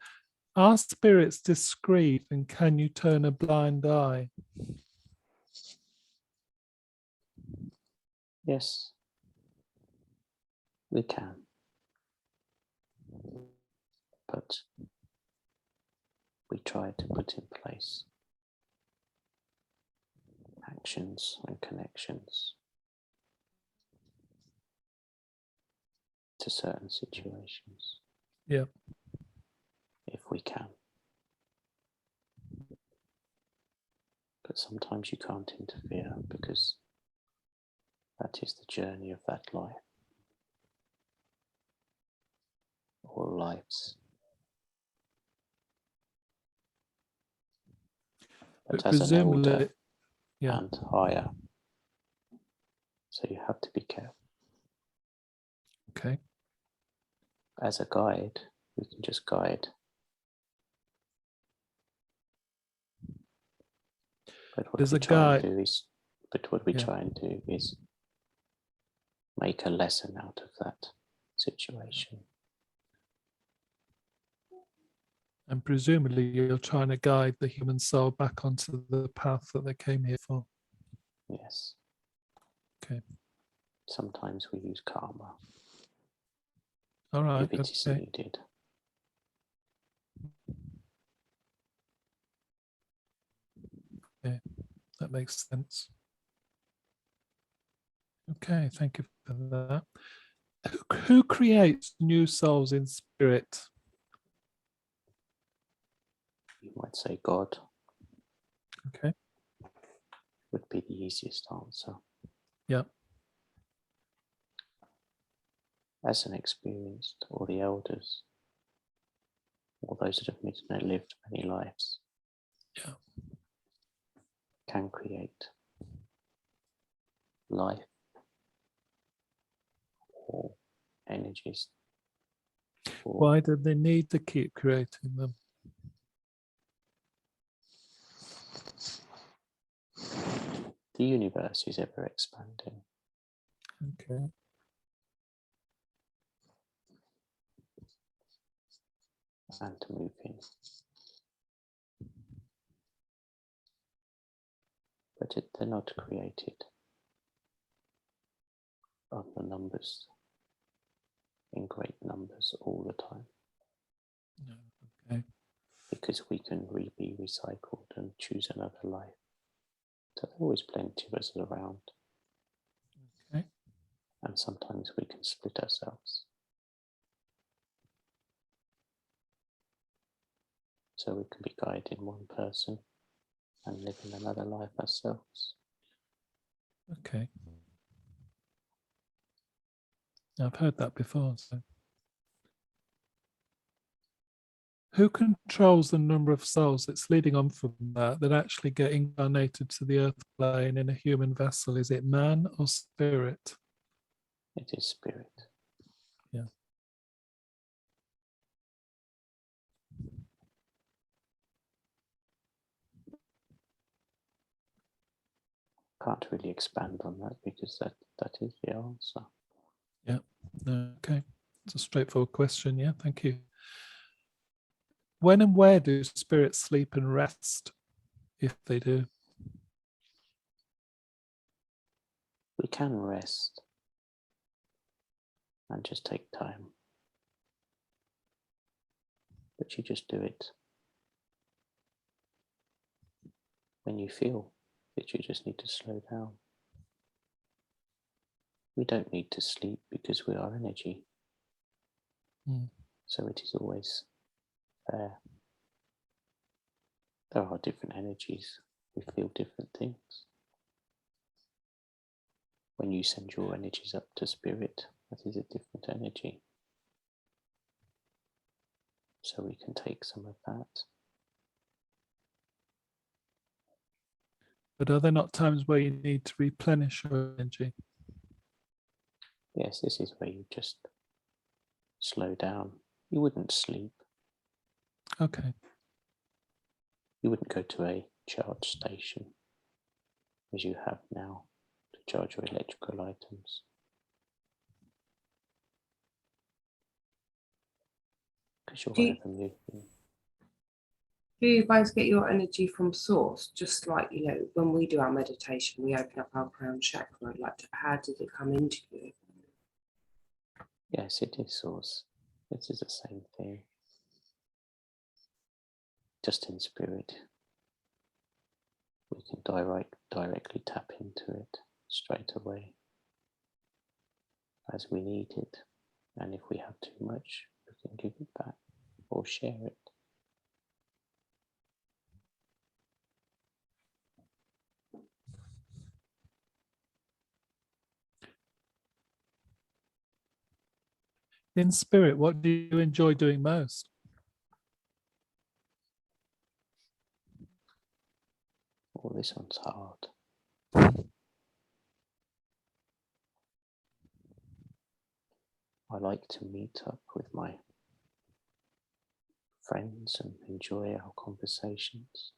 are spirits discreet and can you turn a blind eye? Yes, we can. But we try to put in place actions and connections to certain situations. Yeah. If we can. But sometimes you can't interfere because that is the journey of that life. All lives. But as an elder yeah. and higher, so you have to be careful. Okay. As a guide, we can just guide. But what There's we a try guy. and do is, Yeah. try and do is make a lesson out of that situation. And presumably you're trying to guide the human soul back onto the path that they came here for. Yes. Okay. Sometimes we use karma All right. if it is Okay. needed. Yeah, that makes sense. Okay, thank you for that. Who creates new souls in spirit? You might say God Okay. would be the easiest answer. Yeah. As an experienced, or the elders, or those that have lived many lives, Yeah. can create life or energies. Or Why do they need to keep creating them? the universe is ever expanding. Okay. And moving. But they're not created of the numbers, in great numbers all the time. No, okay. Because we can be recycled and choose another life. So there's always plenty of us around. Okay. And sometimes we can split ourselves. So we can be guiding one person and live in another life ourselves. Okay. I've heard that before. So, who controls the number of souls that's leading on from that actually get incarnated to the earth plane in a human vessel? Is it man or spirit? It is spirit. Yeah. Can't really expand on that because that is the answer. Yeah. Okay. It's a straightforward question. Yeah. Thank you. When and where do spirits sleep and rest, if they do? We can rest and just take time. But you just do it when you feel that you just need to slow down. We don't need to sleep because we are energy. So it is always there. There are different energies. We feel different things. When you send your energies up to spirit, that is a different energy. So we can take some of that. But are there not times where you need to replenish your energy? Yes, this is where you just slow down. You wouldn't sleep. Okay. You wouldn't go to a charge station as you have now to charge your electrical items. Because you're ever moving. Do you guys get your energy from source? Just like, you know, when we do our meditation, we open up our crown chakra. Like, how did it come into you? Yes, it is source. It is the same thing. Just in spirit. We can directly tap into it straight away as we need it. And if we have too much, we can give it back or share it. In spirit, what do you enjoy doing most? Oh, this one's hard. I like to meet up with my friends and enjoy our conversations.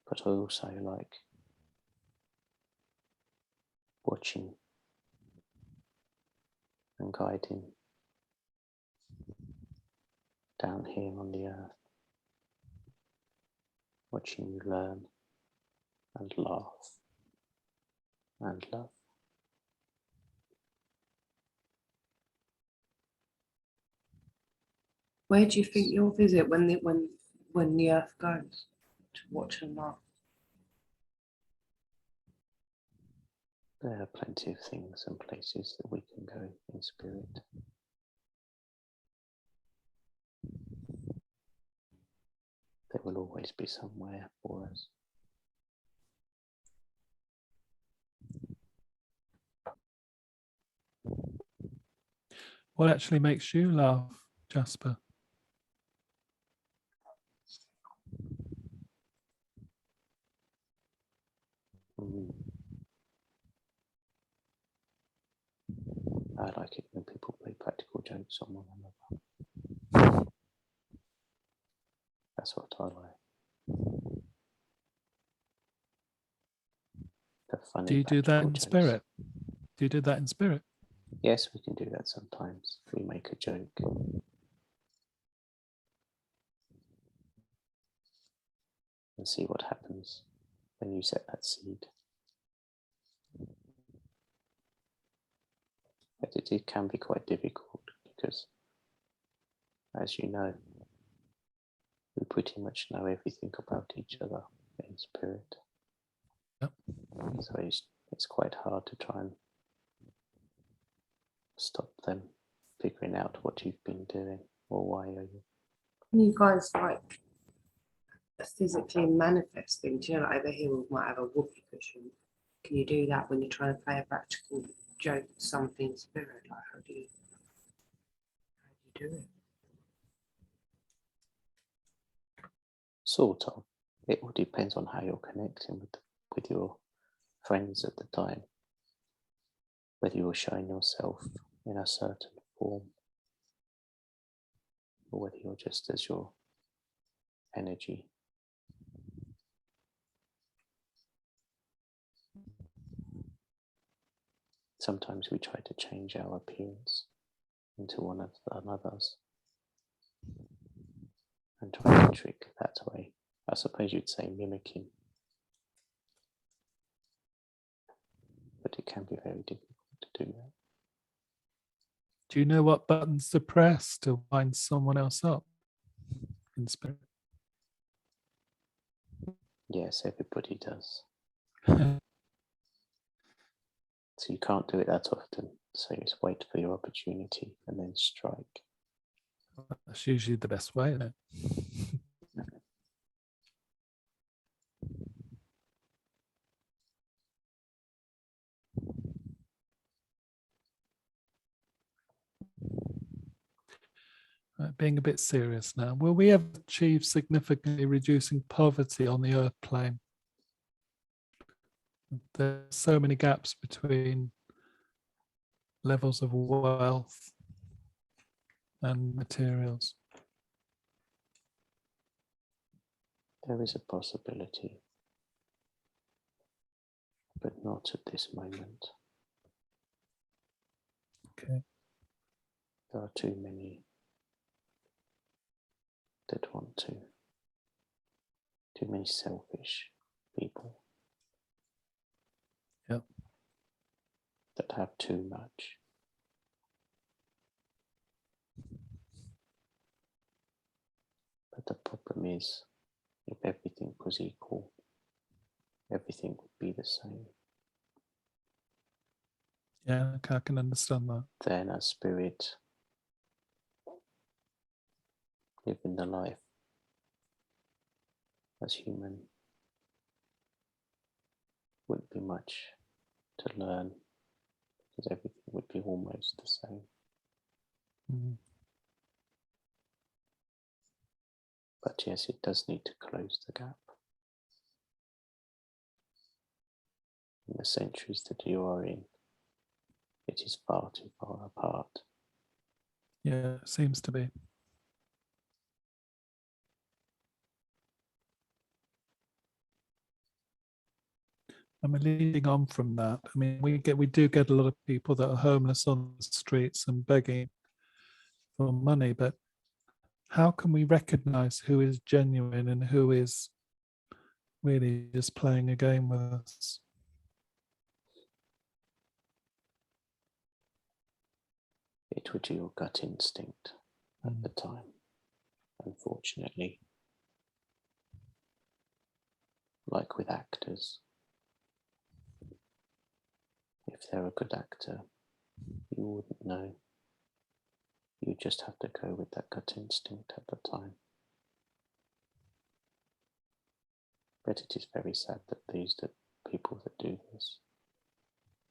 But I also like watching and guiding down here on the earth. Watching you learn and laugh and love. Where do you think you'll visit when the earth goes to watch and laugh? There are plenty of things and places that we can go in spirit. There will always be somewhere for us. What actually makes you laugh, Jasper? I like it when people play practical jokes on one another. That's what I like. for funny. Do you do that practical in jokes. spirit? Do you do that in spirit? Yes, we can do that sometimes. We make a joke. And see what happens when you set that seed. But it can be quite difficult because, as you know, we pretty much know everything about each other in spirit. Yep. So it's quite hard to try and stop them figuring out what you've been doing or why are you. Can you guys like physically manifest things? You know, like over here we might have a whoopee cushion. Can you do that when you're trying to play a practical joke, something in spirit? Like how do you do it? Sort of. It all depends on how you're connecting with your friends at the time. Whether you're showing yourself in a certain form or whether you're just as your energy. Sometimes we try to change our appearance into one of another's and try to trick that way. I suppose you'd say mimicking. But it can be very difficult to do that. Do you know what buttons to press to wind someone else up in spirit? Yes, everybody does. So you can't do it that often. So you just wait for your opportunity and then strike. That's usually the best way, isn't it? Being a bit serious now, will we ever achieve significantly reducing poverty on the earth plane? There's so many gaps between levels of wealth and materials. There is a possibility, but not at this moment. Okay. There are too many that want to. Too many selfish people. Yep. That have too much. But the problem is, if everything was equal, everything would be the same. Yeah, I can understand that. Then a spirit living the life as human wouldn't be much to learn because everything would be almost the same. Mm. But yes, it does need to close the gap. In the centuries that you are in, it is far too far apart. Yeah, it seems to be. I mean, leading on from that, I mean, we do get a lot of people that are homeless on the streets and begging for money, but how can we recognize who is genuine and who is really just playing a game with us? It would be your gut instinct at the time, unfortunately. Like with actors, if they're a good actor, you wouldn't know. You just have to go with that gut instinct at the time. But it is very sad that the people that do this,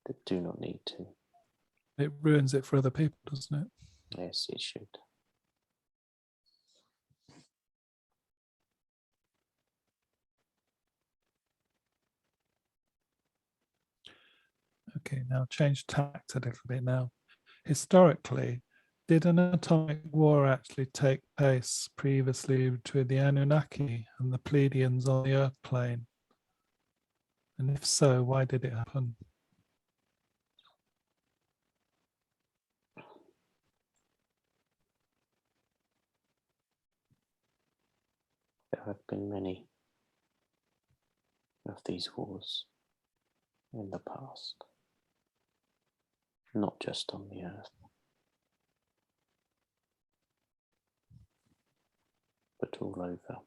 that do not need to. It ruins it for other people, doesn't it? Yes, it should. Okay, now change tact a little bit now. Historically, did an atomic war actually take place previously between the Anunnaki and the Pleiadians on the Earth plane? And if so, why did it happen? There have been many of these wars in the past, not just on the earth, but all over.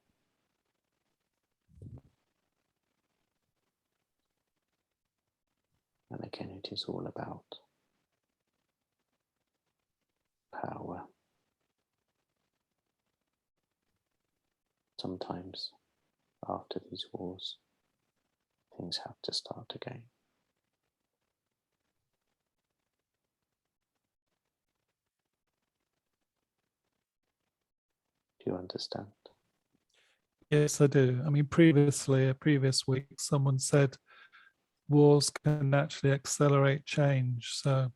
And again, it is all about power. Sometimes after these wars, things have to start again. Do you understand? Yes, I do. I mean, previously, a previous week, someone said wars can actually accelerate change. So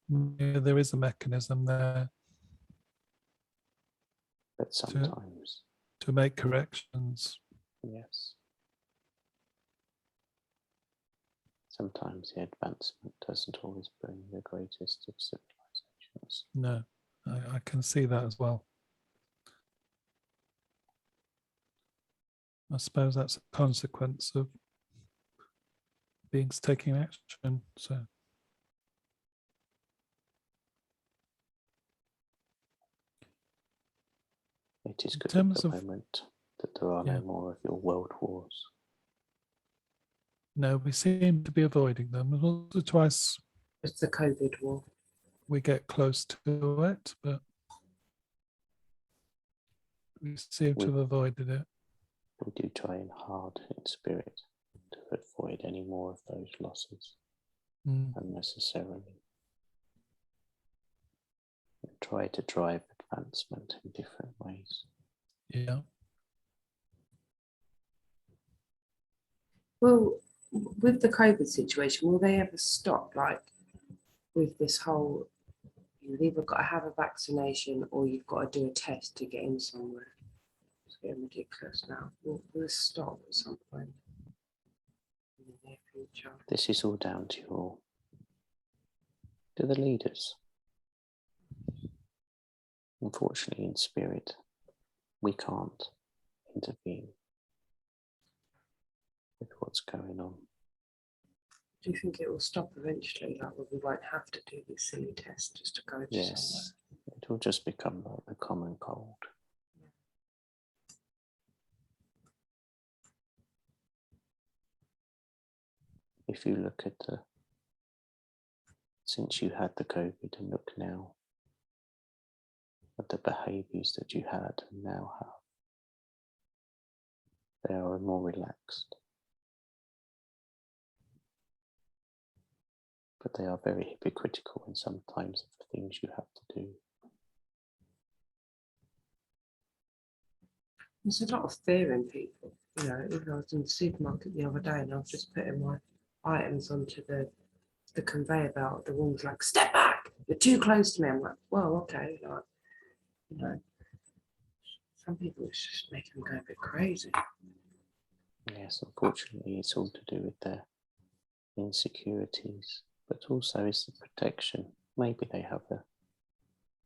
yeah, there is a mechanism there But sometimes, to make corrections. yes, sometimes the advancement doesn't always bring the greatest of civilizations. No, I can see that as well. I suppose that's a consequence of beings taking action. So It is in good at terms the of, moment that there are yeah. no more of your world wars. no, we seem to be avoiding them. And once or twice It's the COVID war. we get close to it, but we seem to have avoided it. We do try in hard in spirit to avoid any more of those losses Mm, unnecessarily. And try to drive advancement in different ways. yeah. Well, with the COVID situation, will they ever stop? Like with this whole, you've either got to have a vaccination or you've got to do a test to get in somewhere. It's getting ridiculous now. Will this stop at some point in the near future? This is all down to the leaders. Unfortunately, in spirit, we can't intervene with what's going on. Do you think it will stop eventually? Like, we won't have to do these silly tests just to go to somewhere? Yes, it will just become like the common cold. If you look at since you had the COVID and look now at the behaviours that you had and now have, they are more relaxed. But they are very hypocritical in sometimes of the things you have to do. There's a lot of fear in people. You know, even I was in the supermarket the other day and I was just putting my items onto the conveyor belt. The woman's like, "Step back! You're too close to me." I'm like, "Well, okay." Like, you know, some people it's just making them go a bit crazy. Yes, unfortunately, it's all to do with their insecurities, but also is the protection. Maybe they have a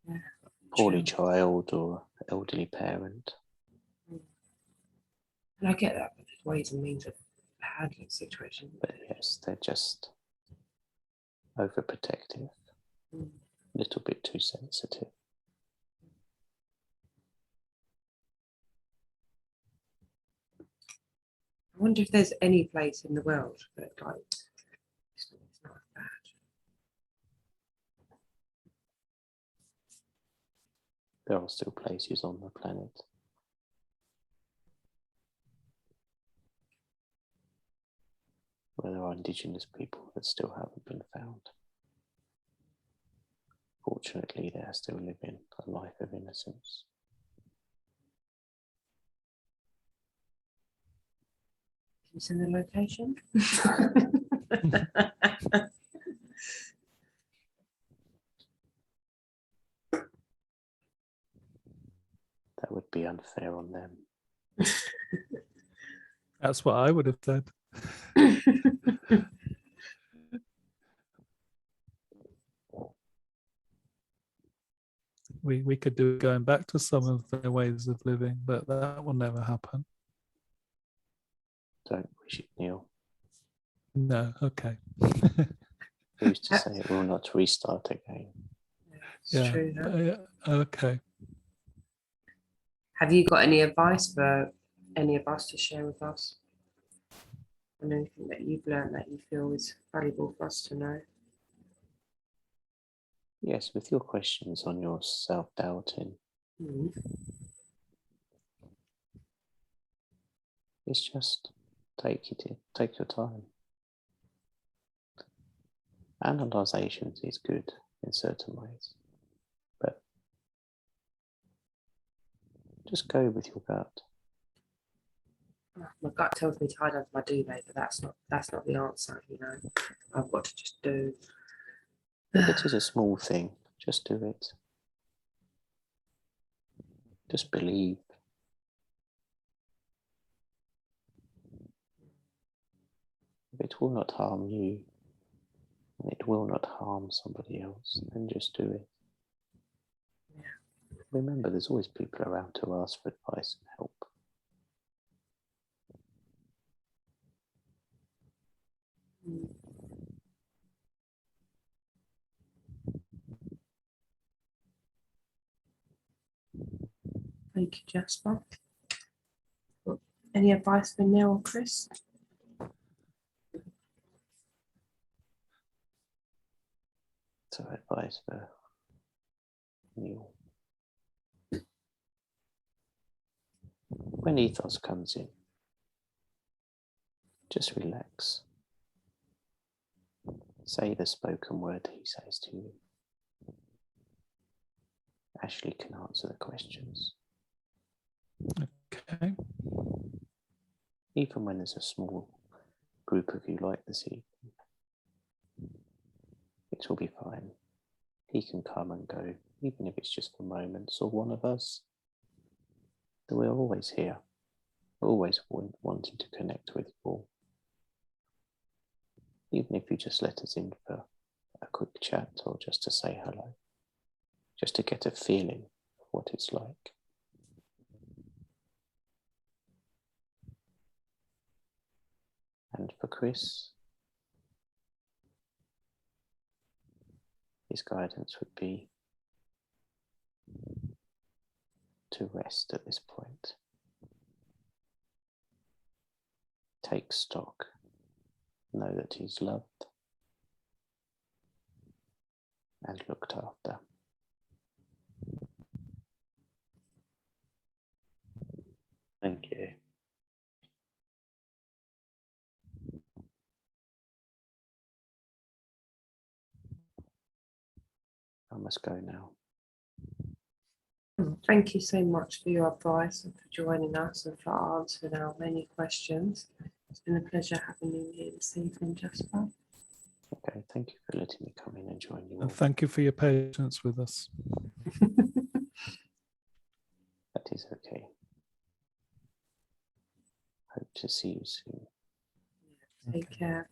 Yeah, poorly true. child or elderly parent. And I get that, but there's ways and means of handling situations. But yes, they're just overprotective, a little bit too sensitive. I wonder if there's any place in the world that like it's not bad. There are still places on the planet where there are indigenous people that still haven't been found. Fortunately, they are still living a life of innocence. Can you send the location? That would be unfair on them. That's what I would have said. We could do going back to some of their ways of living, but that will never happen. Don't wish it, Neil. No, okay. Who's to say it will not restart again? It's Yeah, true. That. yeah, okay. Have you got any advice for any of us to share with us? And anything that you've learned that you feel is valuable for us to know? Yes, with your questions on your self-doubting, Mm. it's just take your time. Analysation is good in certain ways, but just go with your gut. My gut tells me to hide under my duvet, but that's not the answer. You know, I've got to just do. If it is a small thing, just do it. Just believe. If it will not harm you, and it will not harm somebody else, then just do it. Yeah. Remember, there's always people around to ask for advice and help. Mm. Thank you, Jasper. Any advice for Neil or Chris? So advice for Neil. When ethos comes in, just relax. Say the spoken word he says to you. Ashley can answer the questions. Okay. Even when there's a small group of you like this evening, it will be fine. He can come and go, even if it's just for moments, or one of us. We're always here, always wanting to connect with you all. Even if you just let us in for a quick chat or just to say hello, just to get a feeling of what it's like. And for Chris, his guidance would be to rest at this point. Take stock. Know that he's loved and looked after. Thank you. I must go now. Thank you so much for your advice and for joining us and for answering our many questions. It's been a pleasure having you here this evening, Jasper. Okay, thank you for letting me come in and join you all. And thank you for your patience with us. That is okay. Hope to see you soon. Take care.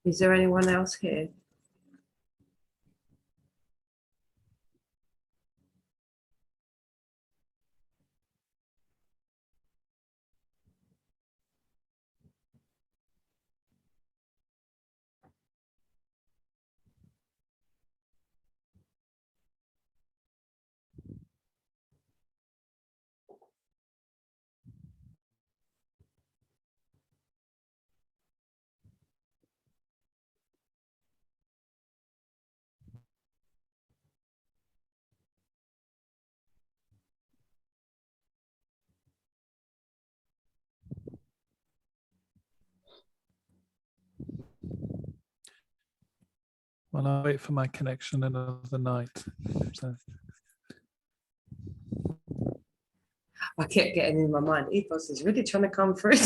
Is there anyone else here? Well, I'll wait for my connection another night. So, I kept getting in my mind, Ethos is really trying to come through.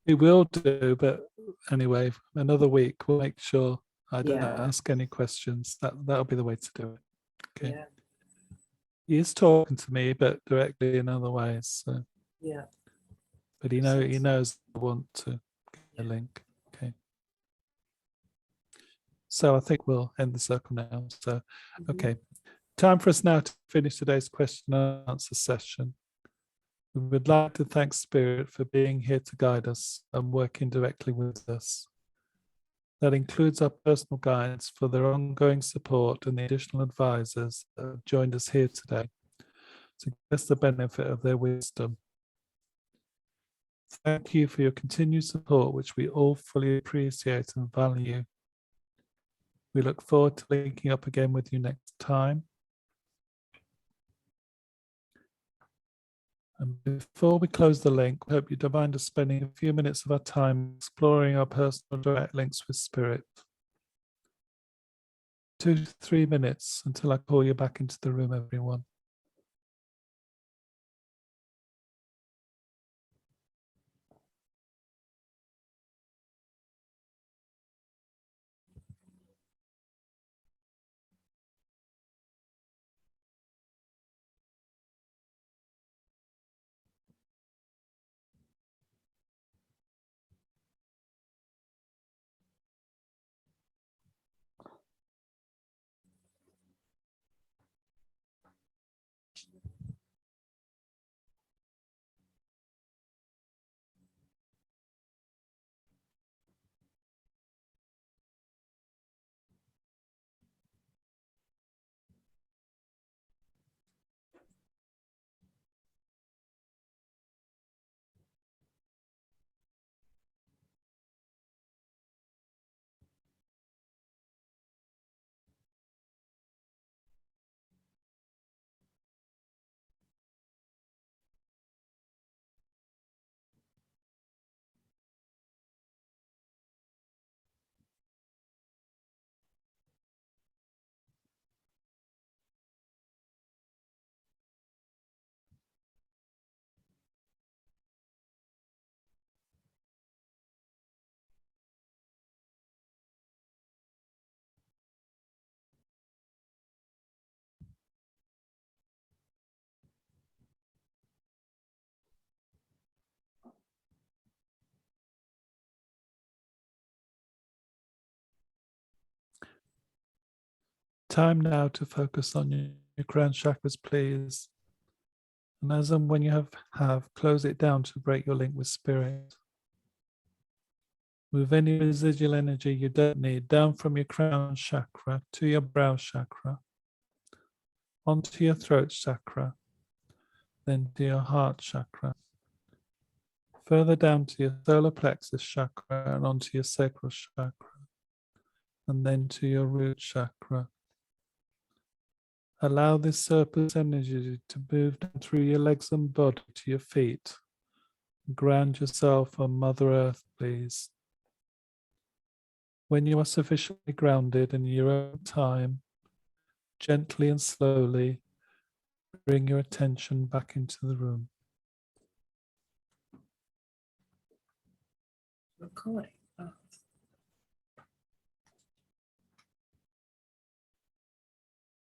we will do, but anyway, another week. We'll make sure I don't Yeah. ask any questions. That'll be the way to do it. Okay. Yeah, He is talking to me, but directly in other ways. So, yeah. but he knows I want to get a link. Okay. So I think we'll end the circle now. So, Mhm. okay. Time for us now to finish today's question and answer session. We would like to thank Spirit for being here to guide us and working directly with us. That includes our personal guides for their ongoing support and the additional advisors that have joined us here today to give us the benefit of their wisdom. Thank you for your continued support, which we all fully appreciate and value. We look forward to linking up again with you next time. And before we close the link, we hope you don't mind us spending a few minutes of our time exploring our personal direct links with Spirit. 2 to 3 minutes until I call you back into the room, everyone. Time now to focus on your crown chakras, please. And as and when you have, close it down to break your link with Spirit. Move any residual energy you don't need down from your crown chakra to your brow chakra, onto your throat chakra, then to your heart chakra, further down to your solar plexus chakra and onto your sacral chakra, and then to your root chakra. Allow this surplus energy to move down through your legs and body to your feet. Ground yourself on Mother Earth, please. When you are sufficiently grounded in your own time, gently and slowly bring your attention back into the room. Recording. Oh.